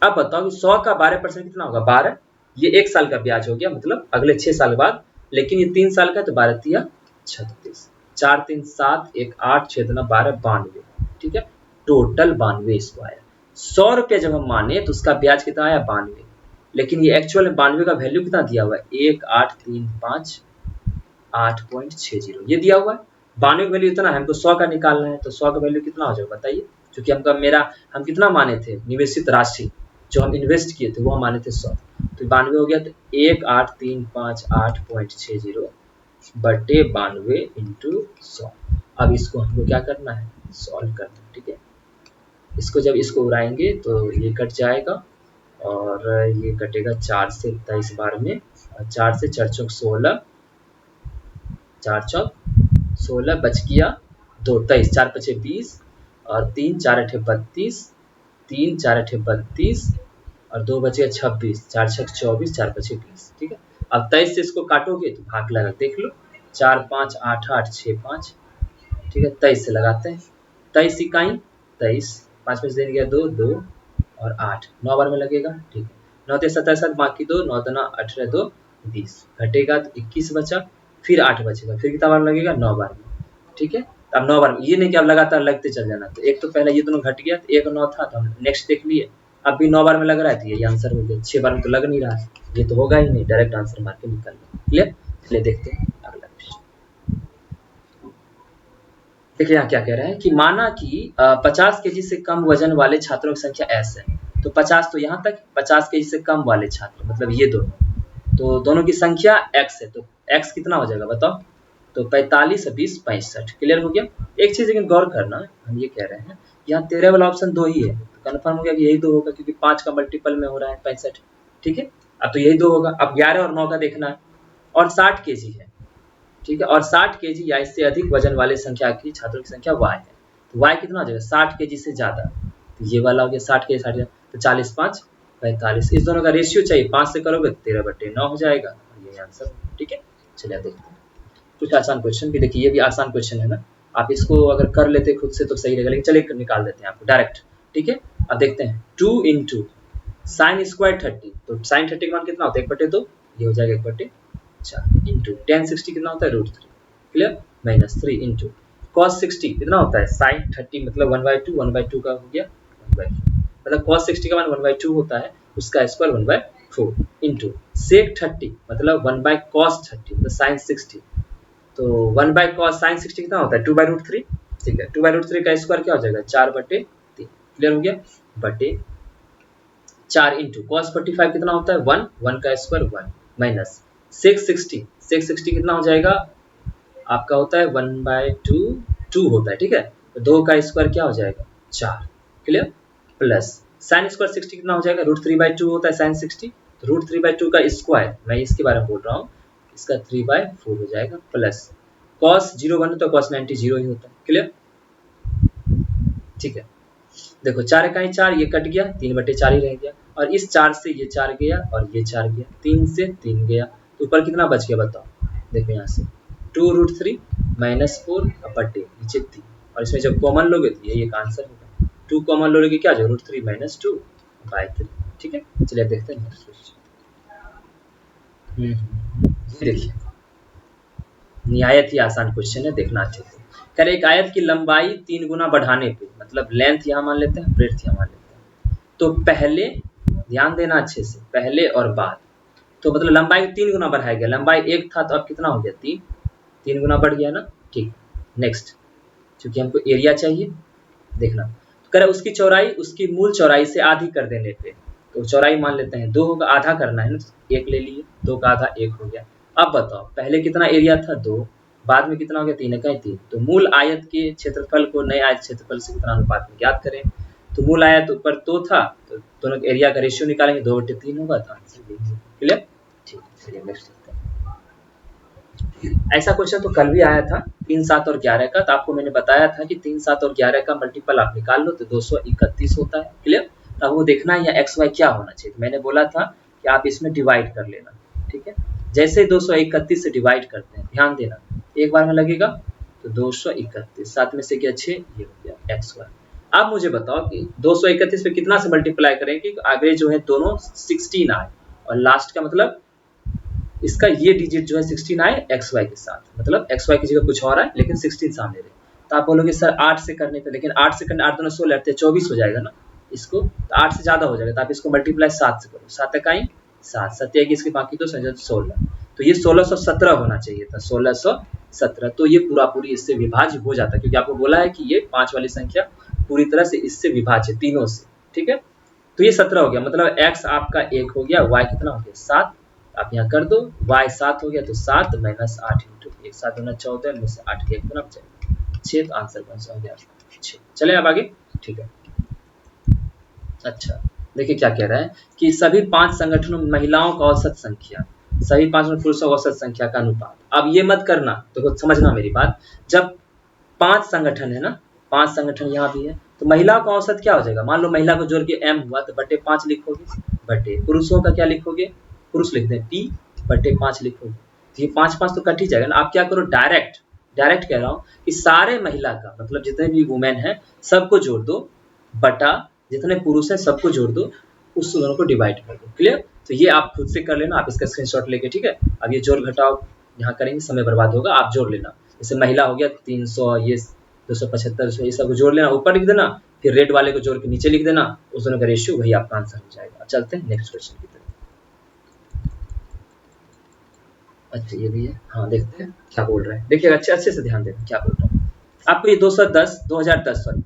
अब बताओ कि 100 का 12% कितना होगा 12, ये एक साल का ब्याज हो गया, मतलब अगले 6 साल बाद, लेकिन ये 3 साल का, तो 12 तिया 36, 4 3 7 1 8 6 2 12 92, ठीक है, टोटल 92 इसको आया। 100 रुपया जब हम माने तो उसका ब्याज कितना आया 92, लेकिन ये एक्चुअल में 92 का वैल्यू कितना दिया हुआ है 1835 8.60 ये दिया हुआ है। 92 का वैल्यू इतना है, हमको 100 का निकालना है, तो 100 का वैल्यू कितना हो जाएगा बताइए, क्योंकि हम कितना माने थे निवेशित राशि जो हम इन्वेस्ट किए थे वो हम माने थे 100, तो 92 हो गया, तो 1835 बटे 92 इंटू 100। अब इसको हमको क्या करना है सॉल्व करना है, ठीक है। इसको जब इसको उड़ाएंगे तो ये कट जाएगा, और ये कटेगा 4 से 23 बार में, 4 से 4 चौक 16, 4 चौक 16 बच गया 2 23, 4 पचे 20 और 3 4 अठे 32, 3 4 अठे 32 और 2 बचे 26, 4 छक 24, 4 पचे 20, ठीक है। अब 23 से इसको काटोगे तो भाग लगा, देख लो 4 5 8 8 6 5, ठीक है, 23 से लगाते हैं, 23 इकाई 23, 5 में से दे गया 2 2 और 8, 9 बार में लगेगा, ठीक है, 9 ते 27 बाकी 2, 9 दूना 18 2 20, घटेगा तो 21 बचा, फिर 8 बचेगा, फिर कितना बार लगेगा 9 बार में, ठीक है। अब 9 बार में ये नहीं कि अब लगातार लगते चल जाना, तो एक तो पहले ये दोनों घट गया, तो 1 9 था, तो हम नेक्स्ट देख लिए, अब भी 9 बार में लग रहा है, तो ये आंसर हो गया। 6 बार में तो लग नहीं रहा है, ये तो होगा ही नहीं, डायरेक्ट आंसर मार के निकल गया। क्लियर, चलिए देखते हैं अगला क्वेश्चन। देखिए यहाँ क्या कह रहा है कि माना कि 50 केजी से कम वजन वाले छात्रों की संख्या s है, तो 50 तो यहाँ तक, 50 केजी से कम वाले छात्र मतलब ये दोनों, तो दोनों की संख्या x है, तो x कितना हो जाएगा बताओ, तो 45 और 20 65। क्लियर हो गया। एक चीज लेकिन गौर करना, हम ये कह रहे हैं यहाँ 13 वाला ऑप्शन 2 ही है, तो कन्फर्म हो गया कि यही 2 होगा, क्योंकि 5 का मल्टीपल में हो रहा है 65, ठीक है, अब तो यही 2 होगा। अब 11 और 9 का देखना है, और 60 केजी है, ठीक है, और 60 केजी या इससे अधिक वजन वाले संख्या की छात्रों की संख्या y है, तो y कितना हो जाएगा 60 केजी से ज्यादा, तो ये वाला हो गया 60 केजी 60, तो 40 5 45, इस दोनों का रेशियो चाहिए, 5 से करोगे 13/9 हो जाएगा, ये आंसर, ठीक है। चलिए देखते हैं कुछ आसान क्वेश्चन भी, देखिए ये भी आसान क्वेश्चन है ना, आप इसको अगर कर लेते खुद से तो सही रहेगा, लेकिन चलिए निकाल देते हैं आपको डायरेक्ट, ठीक है। अब देखते हैं 2 × sin² 30, तो sin 30 का मान कितना होता है 1/2, ये हो जाएगा 1/4 इंटू टेन 60 कितना होता है √3, क्लियर, -3 इंटू cos 60 कितना होता है sin 30 मतलब 1/2, 1/2 का हो गया 1/4, मतलब cos 60 का मान 1/2 होता है, उसका स्क्वायर 1/4 इंटू sec 30 मतलब 1/cos 30 मतलब sin 60, तो 1/cos sin 60 कितना होता है 2/√3, ठीक है, 2/√3 का स्क्वायर क्या हो जाएगा 4/3, क्लियर हो गया, बटे 4 इंटू cos 45 कितना होता है 1, 1 का स्क्वायर 1 माइनस sec 60 कितना हो जाएगा आपका होता है 1/2, 2 होता है, ठीक है, तो 2 का स्क्वायर क्या हो जाएगा 4, क्लियर, प्लस sin स्क्वायर 60 कितना हो जाएगा √3/2 होता है sin 60, तो √3/2 का स्क्वायर मैं इसके बारे में बोल रहा हूँ, इसका 3/4 हो जाएगा, प्लस cos 0 1 तो cos 90 0 ही होता है, क्लियर, ठीक है, देखो 4 इकाई 4 ये कट गया 3/4 ही रह गया, और इस 4 से ये 4 गया और ये 4 गया, 3 से 3 गया, तो ऊपर कितना बच गया बताओ, देखो यहाँ से 2√3 -4 बटे नीचे 3, और इसमें जब कॉमन लोगे तो ये एक आंसर होगा, 2 कॉमन लोगे क्या जो √3 - 2/3, ठीक है, चलिए देखते हैं नेक्स्ट क्वेश्चन। देखिए निहायत ही आसान क्वेश्चन है, देखना अच्छे से, कह रहे एक आयत की लंबाई 3 गुना बढ़ाने पे, मतलब लेंथ यहाँ मान लेते हैं ब्रेड्थ यहाँ मान लेते हैं, तो पहले ध्यान देना अच्छे से, पहले और बाद, तो मतलब लंबाई 3 गुना बढ़ाया गया, लंबाई 1 था तो अब कितना हो गया 3 गुना बढ़ गया ना, ठीक, नेक्स्ट, क्योंकि हमको एरिया चाहिए, देखना, तो कह रहे उसकी चौड़ाई उसकी मूल चौड़ाई से आधी कर देने पे, तो चौड़ाई मान लेते हैं 2 होगा, आधा करना है ना, तो 1 ले लिए, 2 का आधा 1 हो गया, अब बताओ पहले कितना एरिया था 2, बाद में कितना हो गया 3 इकाई 3, तो मूल आयत के क्षेत्रफल को नए आयत क्षेत्रफल से कितना अनुपात में ज्ञात करें, तो मूल आयत ऊपर 2 था, तो दोनों एरिया का रेशियो निकालेंगे 2/3 होगा, तो आंसर यही है, क्लियर, ठीक, चलिए नेक्स्ट देखते हैं। ऐसा क्वेश्चन तो कल भी आया था 3, 7 और 11 का, तो आपको मैंने बताया था कि 3, 7 और 11 का मल्टीपल आप निकाल लो तो 231 होता है, क्लियर, अब वो देखना है या XY क्या होना चाहिए, तो मैंने बोला था कि आप इसमें डिवाइड कर लेना, ठीक है, जैसे 231 से डिवाइड करते हैं, ध्यान देना एक बार में लगेगा, तो 231 7 में से क्या 6, ये हो गया XY। अब मुझे बताओ कि 231 पे कितना से मल्टीप्लाई करें कि आगे जो है दोनों 16 आए, और लास्ट का मतलब इसका ये डिजिट जो है 16 आए XY के साथ, मतलब XY की जगह कुछ और आए लेकिन 16 सामने रहे, तो आप बोलोगे सर 8 से करने पे, लेकिन 8 से करने 8 दोनों 16 रहते हैं 24 हो जाएगा ना, इसको तो 8 से ज़्यादा हो जाएगा, तो आप इसको मल्टीप्लाई 7 से करो, 7 इकाई 7, 7 आएगी इसके बाकी तो 16, तो ये 1617 होना चाहिए था, 1617, तो ये पूरा पूरी इससे विभाज्य हो जाता है, क्योंकि आपको बोला है कि ये 5 वाली संख्या पूरी तरह से इससे विभाज्य तीनों से, ठीक है, तो ये 17 हो गया, मतलब x आपका 1 हो गया, y कितना हो गया 7, आप यहाँ कर दो, y 7 हो गया, तो 7 - 8 इंटू 1, 7 दूना 14 में से 8 के 1 गुना 6, तो आंसर कौन सा हो गया 6, चले अब आगे, ठीक है, अच्छा देखिए क्या कह रहा है कि सभी 5 संगठनों में महिलाओं का औसत संख्या, सभी 5 में पुरुषों का औसत संख्या का अनुपात, अब ये मत करना, तो समझना मेरी बात, जब 5 संगठन है ना, 5 संगठन यहाँ भी है, तो महिलाओं का औसत क्या हो जाएगा, मान लो महिला को जोड़ के m हुआ तो बटे 5 लिखोगे, बटे पुरुषों का क्या लिखोगे, पुरुष लिख दें p बटे 5 लिखोगे, तो ये 5 5 तो कट ही जाएगा ना, आप क्या करो डायरेक्ट कह रहा हूँ कि सारे महिला का मतलब जितने भी वुमेन है सबको जोड़ दो, बटा जितने पुरुष हैं सबको जोड़ दो, उस दोनों को डिवाइड कर दो, क्लियर, तो ये आप खुद से कर लेना, आप इसका स्क्रीनशॉट लेके, ठीक है, अब ये जोड़ घटाओ यहाँ करेंगे समय बर्बाद होगा, आप जोड़ लेना, जैसे महिला हो गया 300, ये 275, ये सब जोड़ लेना, ऊपर लिख देना, फिर रेड वाले को जोड़ के नीचे लिख देना, उस दोनों का रेशियो वही आपका आंसर हो जाएगा। चलते हैं नेक्स्ट क्वेश्चन की तरफ। अच्छा ये भी है, हाँ देखते हैं क्या बोल रहे हैं, देखिए अच्छे से ध्यान देना क्या बोल रहे हैं। आपको ये 2010 2011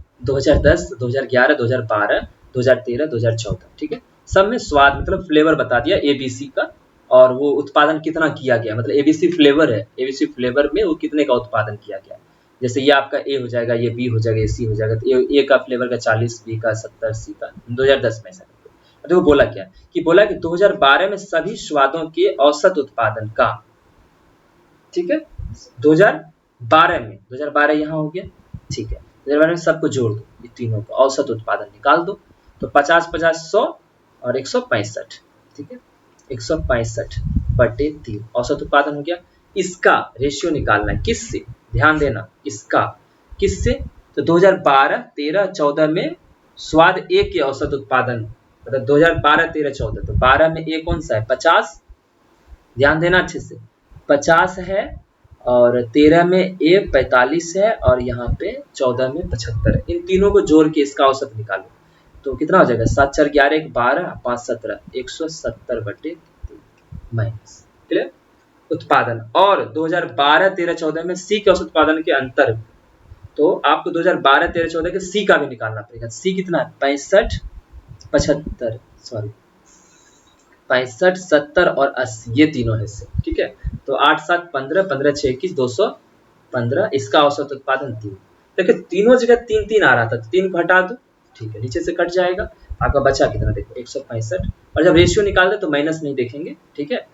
2012 2013 2014 ठीक है, सब में स्वाद मतलब फ्लेवर बता दिया ABC का, और वो उत्पादन कितना किया गया, मतलब ABC फ्लेवर है, ABC फ्लेवर में वो कितने का उत्पादन किया गया, जैसे ये आपका A हो जाएगा, ये B हो जाएगा, ये C हो जाएगा, तो A का फ्लेवर का 40, B का 70, C का 2010 में ऐसा। तो वो बोला क्या कि बोला कि 2012 में सभी स्वादों के औसत उत्पादन का, ठीक है, 2012 में 2012 यहाँ हो गया, ठीक है, 2012 में सबको जोड़ दो, ये तीनों को औसत उत्पादन निकाल दो, तो 50 50 100 और 165, ठीक है, 165 बटे 3 औसत उत्पादन हो गया। इसका रेशियो निकालना है किससे, ध्यान देना, इसका किससे, तो 2012 13 14 में स्वाद ए के औसत उत्पादन, मतलब 2012 13 14, तो 12 में ए कौन सा है 50, ध्यान देना अच्छे से। 50 है और 13 में ए 45 है और यहाँ पे 14 में 75 है। इन तीनों को जोड़ के इसका औसत निकालो तो कितना हो जाएगा? 7 4 11 1 12 5 17 170/3 माइनस। क्लियर? उत्पादन और 2012 13 14 में सी के औसत उत्पादन के अंतर, तो आपको 2012 13 14 के सी का भी निकालना पड़ेगा। सी कितना है? 65 75 सॉरी 65 70 और 80, ये तीनों हिस्से। ठीक है, तो 8 7 15 15 6 21 215, इसका औसत उत्पादन 3। देखिए तीनों जगह 3 3 आ रहा था तो 3 को हटा दो, ठीक है, नीचे से कट जाएगा। आपका बचा कितना? देखो 165। और जब रेशियो निकाल दे तो माइनस नहीं देखेंगे, ठीक है,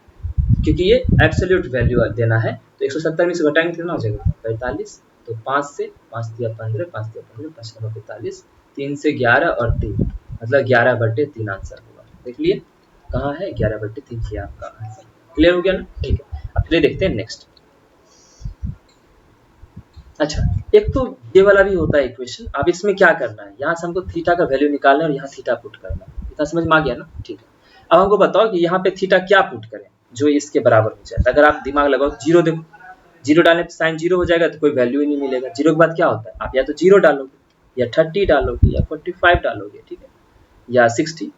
क्योंकि ये एब्सोल्यूट वैल्यू देना है। तो 170 में से घटाएंगे कितना हो जाएगा? 45। तो 5 से 5 दिया 15 5 दिया 15 5 9 45, 3 से 11 और 3 मतलब 11/3 आंसर होगा। देख लिए कहाँ है? 11/3 ये आपका आंसर। क्लियर हो गया ना? ठीक है, अब चलिए देखते हैं नेक्स्ट। अच्छा, एक तो ये वाला भी होता है इक्वेशन। अब इसमें क्या करना है? यहाँ से हमको थीटा का वैल्यू निकालना है और यहाँ थीटा पुट करना है। इतना समझ में आ गया ना? ठीक है, अब हमको बताओ कि यहाँ पे थीटा क्या पुट करें जो इसके बराबर हो जाए। अगर आप दिमाग लगाओ, जीरो देखो, जीरो डालने पर साइन जीरो हो जाएगा तो कोई वैल्यू ही नहीं मिलेगा। जीरो के बाद क्या होता है? आप या तो जीरो डालोगे या 30 डालोगे या 45 डालोगे, ठीक है, या 60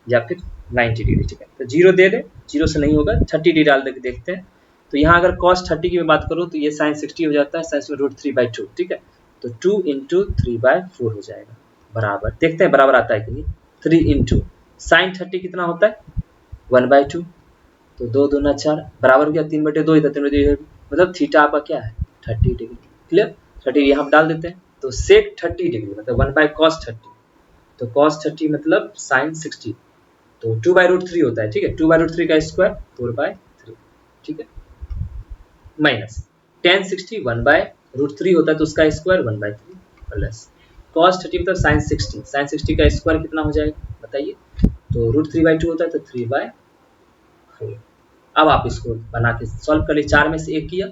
या फिर 90 डिग्री। ठीक है, तो जीरो दे दे, जीरो से नहीं होगा, 30 डिग्री डाल दे देखते हैं। तो यहाँ अगर cos 30 की बात करूँ तो ये sin 60 हो जाता है, sin में √3/2। ठीक है, तो 2 × 3/4 हो जाएगा बराबर। देखते हैं बराबर आता है कि नहीं। 3 × sin 30 कितना होता है? 1/2। तो 2 दूना 4 बराबर हो गया 3/2 इधर 3/2, मतलब थीटा आपका क्या है? 30 डिग्री। क्लियर? 30 यहाँ डाल देते हैं तो sec 30 डिग्री मतलब 1/cos 30। तो cos 30 मतलब sin 60, तो 2/√3 होता है। ठीक है, 2/√3 का स्क्वायर 4/3। ठीक है, माइनस tan 60 1/√3 होता है तो उसका स्क्वायर 1/3 प्लस cos 30 मतलब sin 60, sin 60 का स्क्वायर कितना हो जाएगा बताइए? तो √3/2 होता है तो 3/4। अब आप इसको बना के सॉल्व कर लिए। 4 में से 1 किया,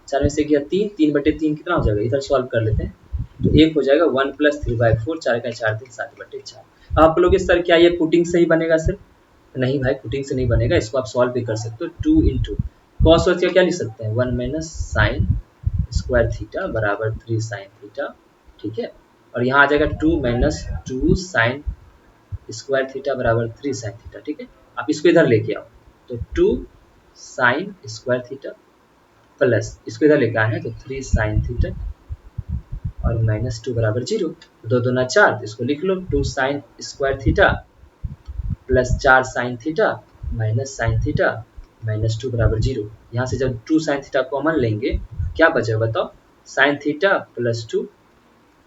4 में से किया 3, 3/3 कितना हो जाएगा? इधर सॉल्व कर लेते हैं तो 1 हो जाएगा 1 + 3/4, 4 का 4 3 7/4। आप लोग सर क्या ये पुटिंग से ही बनेगा सर? नहीं भाई, पुटिंग से नहीं बनेगा, इसको आप सॉल्व भी कर सकते हो। 2 × cos का क्या लिख सकते हैं? 1 - sin स्क्वायर थीटा बराबर 3 sin थीटा। ठीक है, और यहाँ आ जाएगा 2 - 2 sin स्क्वायर थीटा बराबर 3 sin थीटा। ठीक है, आप इसको इधर लेके आओ तो 2 sin स्क्वायर थीटा प्लस इसको इधर लेके आए हैं तो 3 sin थीटा और -2 बराबर 0। 2 दूना 4, तो इसको लिख लो 2 sin square theta plus 4 sin theta minus sin theta -2 बराबर 0। यहाँ से जब 2 sin थीटा कॉमन लेंगे क्या बचेगा बताओ? sin थीटा प्लस 2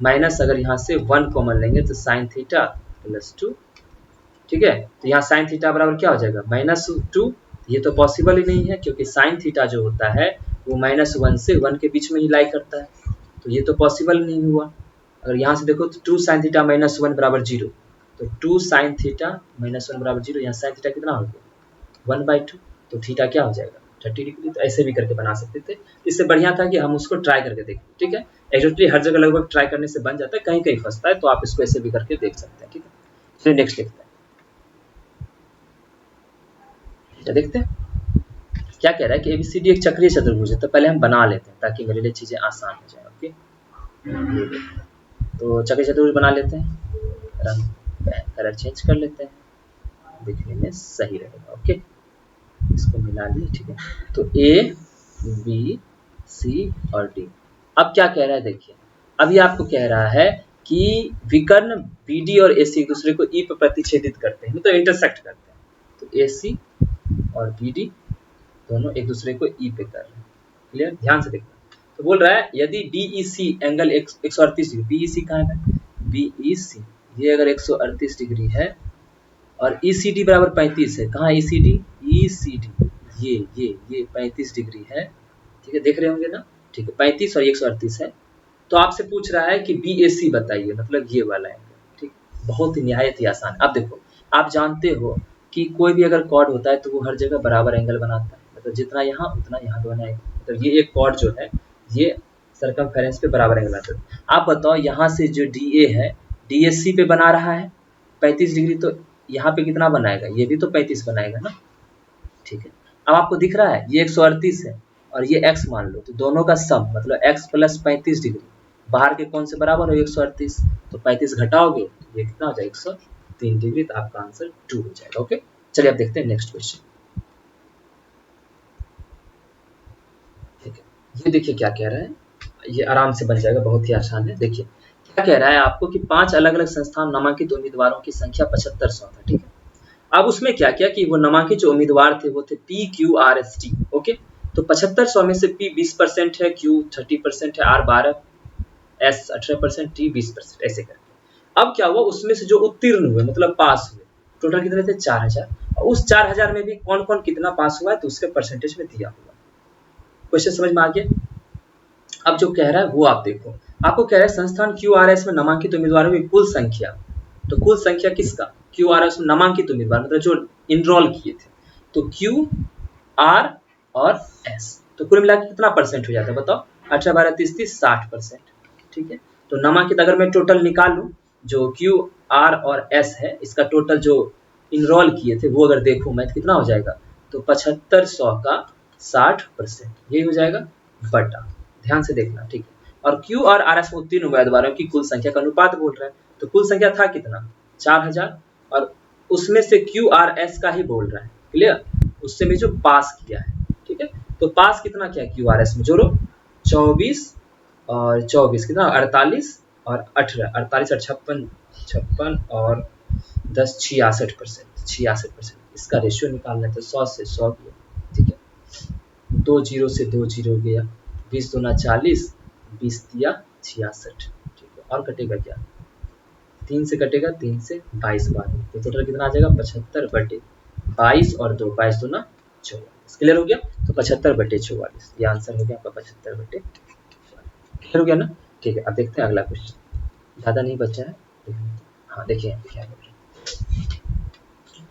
माइनस अगर यहाँ से 1 कॉमन लेंगे तो sin थीटा प्लस 2। ठीक है, तो यहाँ sin थीटा बराबर क्या हो जाएगा? -2। ये तो पॉसिबल ही नहीं है क्योंकि sin थीटा जो होता है वो -1 से 1 के बीच में ही लाई करता है, तो ये तो पॉसिबल नहीं हुआ। अगर यहाँ से देखो तो 2 sin थीटा -1 बराबर 0, तो 2 sin थीटा -1 बराबर 0, यहाँ sin थीटा कितना हो गया? 1/2। तो थीटा क्या हो जाएगा? 30 डिग्री। तो ऐसे भी करके बना सकते थे, इससे बढ़िया था कि हम उसको ट्राई करके देखें। ठीक है, एक्चुअली हर जगह लगभग ट्राई करने से बन जाता है, कहीं कहीं फंसता है, तो आप इसको ऐसे भी करके देख सकते हैं। ठीक है, फिर नेक्स्ट देखते हैं। देखते हैं क्या कह रहा है कि ABCD एक चक्रीय चतुर्भुज है। तो पहले हम बना लेते हैं ताकि मेरे लिए चीजें आसान हो जाए। ओके, तो चक्रीय चतुर्भुज बना लेते हैं, रंग कलर चेंज कर लेते हैं, दिखने में सही रहेगा। ओके, इसको मिला लिए। ठीक है, तो A B C और D। अब क्या कह रहा है देखिए, अभी आपको कह रहा है कि विकर्ण BD और AC एक दूसरे को E पर प्रतिच्छेदित करते हैं, मतलब इंटरसेक्ट करते हैं। तो AC और BD दोनों एक दूसरे को E पे कर रहे हैं। क्लियर? ध्यान से देखना। तो बोल रहा है यदि DEC एंगल 138 डिग्री, BEC कहाँ है? BEC ये अगर 138 डिग्री है और ECD बराबर 35 है। कहाँ ECD? ECD ये 35 डिग्री है। ठीक है, देख रहे होंगे ना? ठीक है, 35 और 138 है। तो आपसे पूछ रहा है कि BAC बताइए, मतलब ये वाला एंगल। ठीक, बहुत ही निहायत ही आसान। अब देखो, आप जानते हो कि कोई भी अगर कॉर्ड होता है तो वो हर जगह बराबर एंगल बनाता है, मतलब जितना यहाँ उतना यहाँ बनाएगा। मतलब ये एक कॉर्ड जो है ये सर्कमफेरेंस पे बराबर एंगल बनाता है। आप बताओ यहाँ से जो DA है DSC पे बना रहा है 35 डिग्री, तो यहाँ पे कितना बनाएगा? ये भी तो 35 बनाएगा ना। ठीक है, अब आपको दिख रहा है ये 138 है और ये x मान लो, तो दोनों का सम मतलब x प्लस 35 डिग्री बाहर के कौन से बराबर हो 138, तो 35 घटाओगे ये कितना हो जाएगा 103 डिग्री, तो आपका आंसर 2 हो जाएगा। ओके, चलिए अब देखते हैं नेक्स्ट क्वेश्चन। ठीक है, ये देखिए क्या कह रहा है, ये आराम से बन जाएगा, बहुत ही आसान है। देखिए क्या कह रहा है आपको कि 5 अलग अलग संस्थान नामांकित उम्मीदवारों की संख्या 7500 था। ठीक है, अब उसमें क्या किया कि वो नामांकित जो उम्मीदवार थे वो थे P Q R S T. Okay, तो 7500 में से पी 20% है, क्यू 30% है, आर 12, एस 18%, टी 20%, ऐसे करके। अब क्या हुआ, उसमें से जो उत्तीर्ण हुए मतलब पास हुए टोटल कितने थे 4000, और उस 4000 में भी कौन कौन कितना पास हुआ है तो उसके परसेंटेज में दिया हुआ। क्वेश्चन समझ में आ गया। अब जो कह रहा है वो आप देखो, आपको कह रहा है संस्थान QRS में नामांकित उम्मीदवारों की कुल संख्या, तो कुल संख्या किसका QRS में नामांकित उम्मीदवार मतलब जो इनरोल किए थे, तो Q R और S, तो कुल मिला के कितना परसेंट हो जाता है बताओ, 18 12 30 30 60%। ठीक है, तो नामांकित अगर मैं टोटल निकाल लूं जो Q R और S है, इसका टोटल जो इनरोल किए थे वो अगर देखूं मैं तो कितना हो जाएगा, तो 7500 का 60% यही हो जाएगा बटा, ध्यान से देखना। ठीक है, और Q और RS में उत्तीर्ण उम्मीदवारों की कुल संख्या का अनुपात बोल रहा है, तो कुल संख्या था कितना 4000, और उसमें से QRS का ही बोल रहा है, क्लियर, उससे भी जो पास किया है। ठीक है, तो पास कितना किया QRS में, जोड़ो 24 और 24 कितना 48 और 18, 48 और 56 56 और 10 66%, 66%। इसका रेशियो निकालना है तो 100 से 100 गया। ठीक है, 2 जीरो से 2 जीरो गया, 20 दूना 40, 20 दिया 66। ठीक है, और कटेगा क्या, 3 से कटेगा, 3 से 22 बार, तो टोटल कितना आ जाएगा 75 बटे 22 और 2 22 दूना 44। क्लियर हो गया, तो 75 बटे 44 ये आंसर हो गया आपका 75 बटे 44। क्लियर हो गया ना। ठीक है, अब देखते हैं अगला क्वेश्चन, ज़्यादा नहीं बचा है। हाँ देखिए क्या बोल रहे हैं,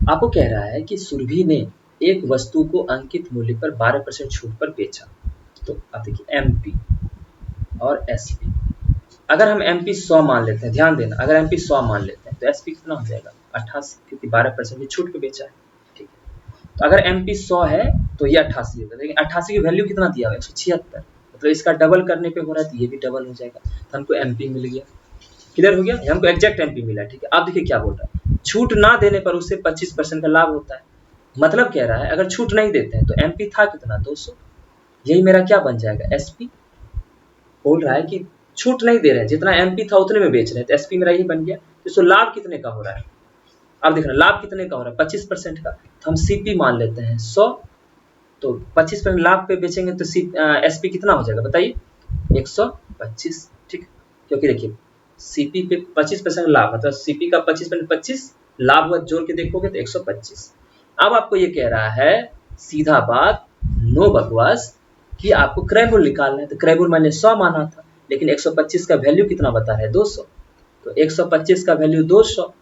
आपको कह रहा है कि सुरभि ने एक वस्तु को अंकित मूल्य पर 12% छूट पर बेचा, तो अब देखिए MP और SP, अगर हम MP 100 मान लेते हैं, ध्यान देना, अगर MP 100 मान लेते हैं तो SP कितना हो जाएगा 88, क्योंकि 12% की छूट पे बेचा है। ठीक है, तो अगर MP 100 है तो ये 88 होगा, लेकिन 88 की वैल्यू कितना दिया हुआ है 176, मतलब इसका डबल करने पे हो रहा है तो ये भी डबल हो जाएगा, तो हमको MP मिल गया। क्लियर हो गया, हमको एग्जैक्ट MP मिला। ठीक है, अब देखिए क्या बोल रहा है, छूट ना देने पर उसे 25% का लाभ होता है, मतलब कह रहा है अगर छूट नहीं देते हैं तो MP था कितना 200, यही मेरा क्या बन जाएगा SP। बोल रहा है कि छूट नहीं दे रहे हैं, जितना MP था उतने में बेच रहे हैं, तो SP मेरा यही बन गया। तो इसको लाभ कितने का हो रहा है, अब देखना लाभ कितने का हो रहा है 25% का, तो हम CP मान लेते हैं 100, तो 25% लाभ पे बेचेंगे तो SP कितना हो जाएगा बताइए 125। ठीक, क्योंकि देखिए CP पे 25% लाभ मतलब CP का 25% 25 लाभ हुआ, जोड़ के देखोगे तो 125। अब आपको ये कह रहा है सीधा बात, नो बकवास, कि आपको क्रय मूल्य निकालना है, तो क्रय मूल्य मैंने 100 माना था, लेकिन 125 का वैल्यू कितना बता रहा है 200, तो 125 का वैल्यू 200,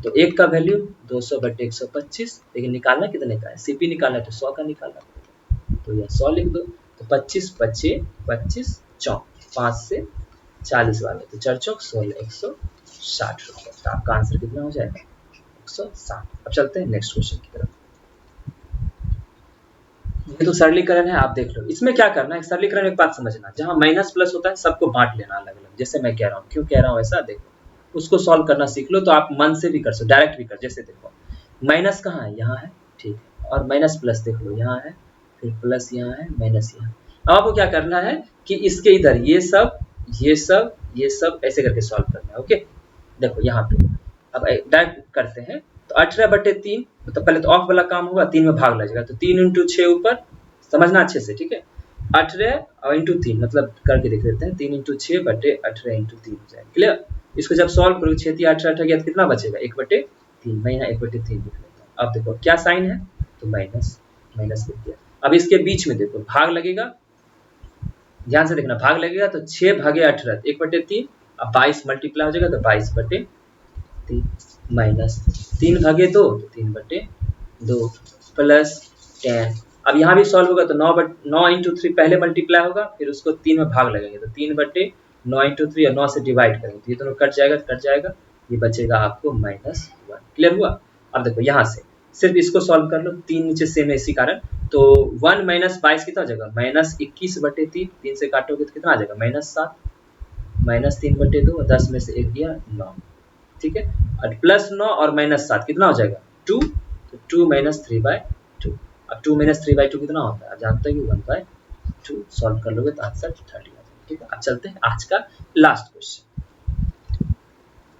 तो एक का वैल्यू 200 बटे 125, लेकिन निकालना कितने का है, CP निकालना है तो 100 का निकालना पड़ेगा, तो यह 100 लिख दो, तो 25 25 25 चौक 5 से 40 वाले, तो 4 चौक 16 160 रुपये, तो आपका आंसर कितना हो जाएगा 160। अब चलते हैं नेक्स्ट क्वेश्चन की तरफ। ये तो सरलीकरण है, आप देख लो, इसमें क्या करना है, सरलीकरण एक बात समझना, जहां माइनस प्लस होता है सबको बांट लेना अलग अलग, जैसे मैं कह रहा हूँ, क्यों कह रहा हूँ ऐसा देखो, उसको सॉल्व करना सीख लो तो आप मन से भी कर सकते, डायरेक्ट भी कर, जैसे देखो माइनस कहाँ है यहाँ है, ठीक है, और माइनस प्लस देख लो यहाँ है, फिर प्लस यहाँ है, माइनस यहाँ। अब आपको क्या करना है कि इसके इधर ये सब ये सब ये सब ऐसे करके सॉल्व करना है। ओके, देखो यहाँ पे अब डायरेक्ट करते हैं, तो 18 बटे 3, तो पहले तो ऑफ वाला काम होगा, 3 में भाग लगेगा, तो 3 इंटू 6 ऊपर, समझना अच्छे से, ठीक है, 18 और इंटू 3 मतलब करके देख लेते हैं, 3 इंटू 6 बटे 18 इंटू 3 हो जाएगा। क्लियर, इसको जब सॉल्व करोगे 6 3 18 18 गया तो कितना बचेगा 1 बटे 3, मैं यहाँ 1 बटे 3 लिख लेता हूँ। अब देखो क्या साइन है, तो माइनस, माइनस लिख दिया। अब इसके बीच में देखो भाग लगेगा, ध्यान से देखना, भाग लगेगा तो 6 भागे 18 1 बटे 3, अब 22 मल्टीप्लाई हो जाएगा तो 22 बटे 3 माइनस 3 भागे 2 तो 3 बटे 2 प्लस 10। अब यहाँ भी सॉल्व होगा तो 9 इंटू 3 पहले मल्टीप्लाई होगा, फिर उसको 3 में भाग लगेंगे तो 3 बटे 9 इंटू 3 और 9 से डिवाइड करेंगे तो ये दोनों कट जाएगा, ये बचेगा आपको -1। क्लियर हुआ। अब देखो यहाँ से सिर्फ इसको सॉल्व कर लो, 3 नीचे सेम है इसी कारण। तो 1 माइनस 22 कितना हो जाएगा, -21/3, 3 से काटोगे तो कितना आ जाएगा, -7, -3/2, 10 में से 1 गया 9, ठीक है। और +9 और -7 कितना हो जाएगा 2, तो 2 - 3/2। अब 2 - 3/2 कितना होता है, आप जानते हैं कि 1/2। सॉल्व कर लोगे तो आंसर 30 आ जाएगा, ठीक है। अब चलते हैं आज का लास्ट क्वेश्चन।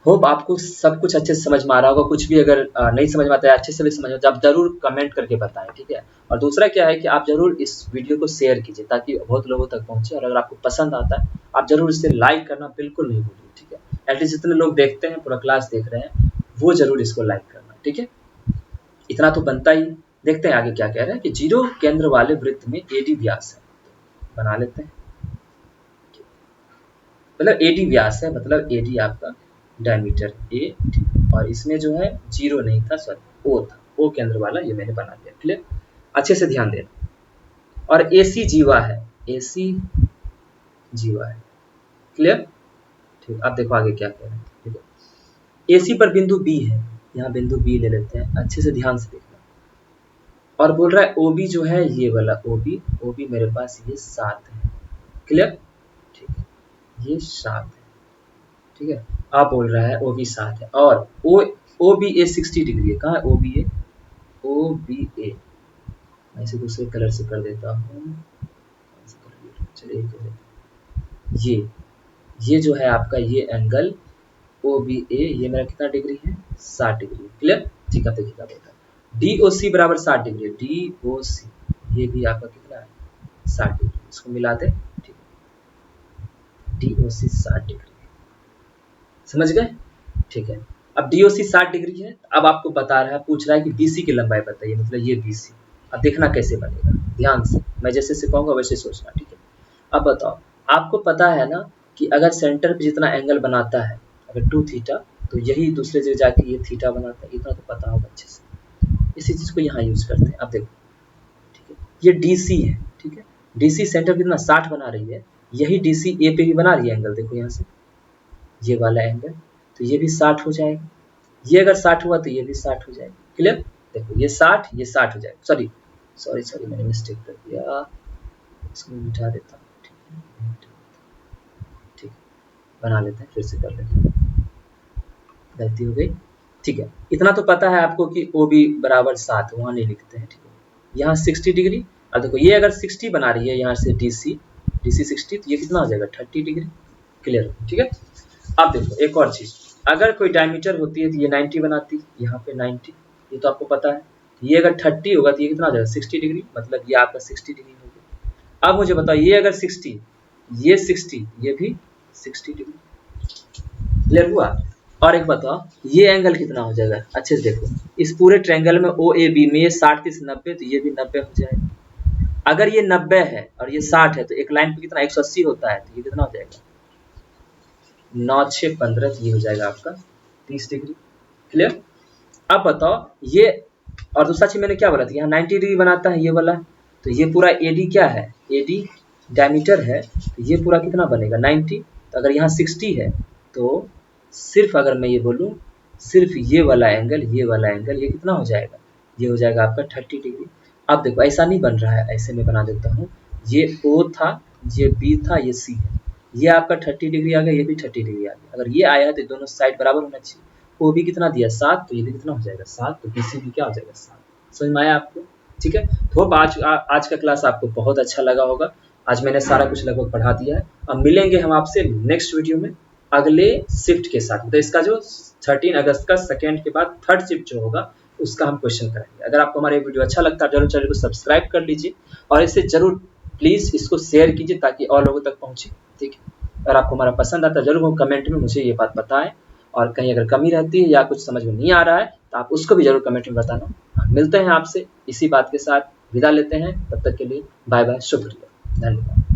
होप आपको सब कुछ अच्छे से समझ में आ रहा होगा। कुछ भी अगर नहीं समझ में आता है, अच्छे से भी समझ में, आप जरूर कमेंट करके बताएं, ठीक है। और दूसरा क्या है कि आप जरूर इस वीडियो को शेयर कीजिए ताकि बहुत लोगों तक पहुंचे। और अगर आपको पसंद आता है आप जरूर इसे लाइक करना बिल्कुल नहीं भूलिए, ठीक है। एटलीस्ट जितने लोग देखते हैं, पूरा क्लास देख रहे हैं, वो जरूर इसको लाइक करना, ठीक है। इतना तो बनता ही। देखते हैं आगे क्या कह रहे हैं कि 0 केंद्र वाले वृत्त में AD व्यास है, बना लेते हैं। मतलब AD व्यास है, मतलब AD आपका डायमीटर AD, और इसमें जो है 0 नहीं था, सॉरी O था, O केंद्र वाला, ये मैंने बना दिया। क्लियर, अच्छे से ध्यान देना। और AC जीवा है, AC जीवा है। क्लियर, ठीक। अब देखो आगे क्या कह रहे हैं, ठीक है। AC पर बिंदु B है, यहाँ बिंदु B ले लेते हैं, अच्छे से ध्यान से देखना। और बोल रहा है OB जो है ये वाला OB मेरे पास ये 7 है। क्लियर, ठीक है, ये 7 है, ठीक है। आप बोल रहा है OB 7 है और OBA 60 डिग्री है। कहाँ है OBA, मैं इसे दूसरे कलर से कर देता हूँ, चलिए ये जो है आपका ये एंगल OBA, ये मेरा कितना डिग्री है, 60 डिग्री। क्लियर, ठीक है। देखिएगा बेटा, DOC बराबर 60 डिग्री, DOC ये भी आपका कितना है, 60 डिग्री। इसको मिला दे, ठीक है। DOC 60 डिग्री, समझ गए, ठीक है। अब DOC 60 डिग्री है, अब आपको बता रहा है, पूछ रहा है कि BC की लंबाई बताइए, मतलब ये BC। अब देखना कैसे बनेगा, ध्यान से, मैं जैसे सिखाऊंगा वैसे सोचना, ठीक है। अब बताओ, आपको पता है ना कि अगर सेंटर पे जितना एंगल बनाता है, अगर 2 थीटा, तो यही दूसरे जगह जाके ये थीटा बनाता है, इतना तो पता होगा अच्छे से। इसी चीज को यहाँ यूज करते हैं। अब देखो, ठीक है, ये DC है, ठीक है। DC सेंटर कितना 60 बना रही है, यही DC A पे भी बना रही है एंगल, देखो यहाँ से ये वाला एंगल, तो ये भी 60 हो जाएगा। ये अगर 60 हुआ तो ये भी 60 हो जाएगा। क्लियर, देखो ये 60 ये 60 हो जाएगा। सॉरी मैंने मिस्टेक कर दिया, इसको मिटा देता हूँ, ठीक, बना लेते हैं, फिर से कर लेते हैं, गलती हो गई, ठीक है। इतना तो पता है आपको कि OB बराबर 7, वहाँ नहीं लिखते हैं, ठीक है। यहाँ 60 डिग्री, अब देखो ये अगर 60 बना रही है यहाँ से DC 60, तो ये कितना हो जाएगा 30 डिग्री। क्लियर, ठीक है। अब देखो एक और चीज, अगर कोई डायमीटर होती है तो ये 90 बनाती, यहाँ पे 90, ये तो आपको पता है। ये अगर 30 होगा तो ये कितना हो जाएगा 60 डिग्री, मतलब ये आपका 60 डिग्री हो गया। अब मुझे बताओ, ये अगर 60, ये 60, ये भी 60 डिग्री। क्लियर हुआ। और एक बताओ, ये एंगल कितना हो जाएगा, अच्छे से देखो, इस पूरे ट्रायंगल में OAB में ये 60 30 90, तो ये भी 90 हो जाएगा। अगर ये 90 है और ये 60 है, तो एक लाइन पे कितना 180 होता है, तो ये कितना हो जाएगा 9 6 15, तो ये हो जाएगा आपका 30 डिग्री। क्लियर। अब बताओ ये, और दूसरा चीज मैंने क्या बोला था, यहाँ 90 डिग्री बनाता है ये वाला, तो ये पूरा AD क्या है, AD डायमीटर है, तो ये पूरा कितना बनेगा 90। तो अगर यहाँ 60 है, तो सिर्फ अगर मैं ये बोलूँ, सिर्फ ये वाला एंगल ये कितना हो जाएगा, ये हो जाएगा आपका 30 डिग्री। अब देखो ऐसा नहीं बन रहा है, ऐसे में बना देता हूँ, ये O था, ये B था, ये C है, ये आपका 30 डिग्री आ गया, ये भी 30 डिग्री आ गया। अगर ये आया तो दोनों साइड बराबर होना चाहिए। OB कितना दिया 7, तो ये भी कितना हो जाएगा 7, तो BC भी क्या हो जाएगा 7। समझ में आया आपको, ठीक है। तो आज का क्लास आपको बहुत अच्छा लगा होगा। आज मैंने सारा कुछ लगभग पढ़ा दिया है। अब मिलेंगे हम आपसे नेक्स्ट वीडियो में अगले शिफ्ट के साथ, तो इसका जो 13 अगस्त का सेकेंड के बाद थर्ड शिफ्ट जो होगा उसका हम क्वेश्चन करेंगे। अगर आपको हमारा वीडियो अच्छा लगता है जरूर चैनल को सब्सक्राइब कर लीजिए और इसे जरूर प्लीज इसको शेयर कीजिए ताकि और लोगों तक पहुंचे, ठीक है। अगर आपको हमारा पसंद आता है जरूर कमेंट में मुझे ये बात बताएं, और कहीं अगर कमी रहती है या कुछ समझ में नहीं आ रहा है तो आप उसको भी जरूर कमेंट में बताना। मिलते हैं आपसे इसी बात के साथ, विदा लेते हैं, तब तक के लिए बाय बाय, शुक्रिया, धन्यवाद।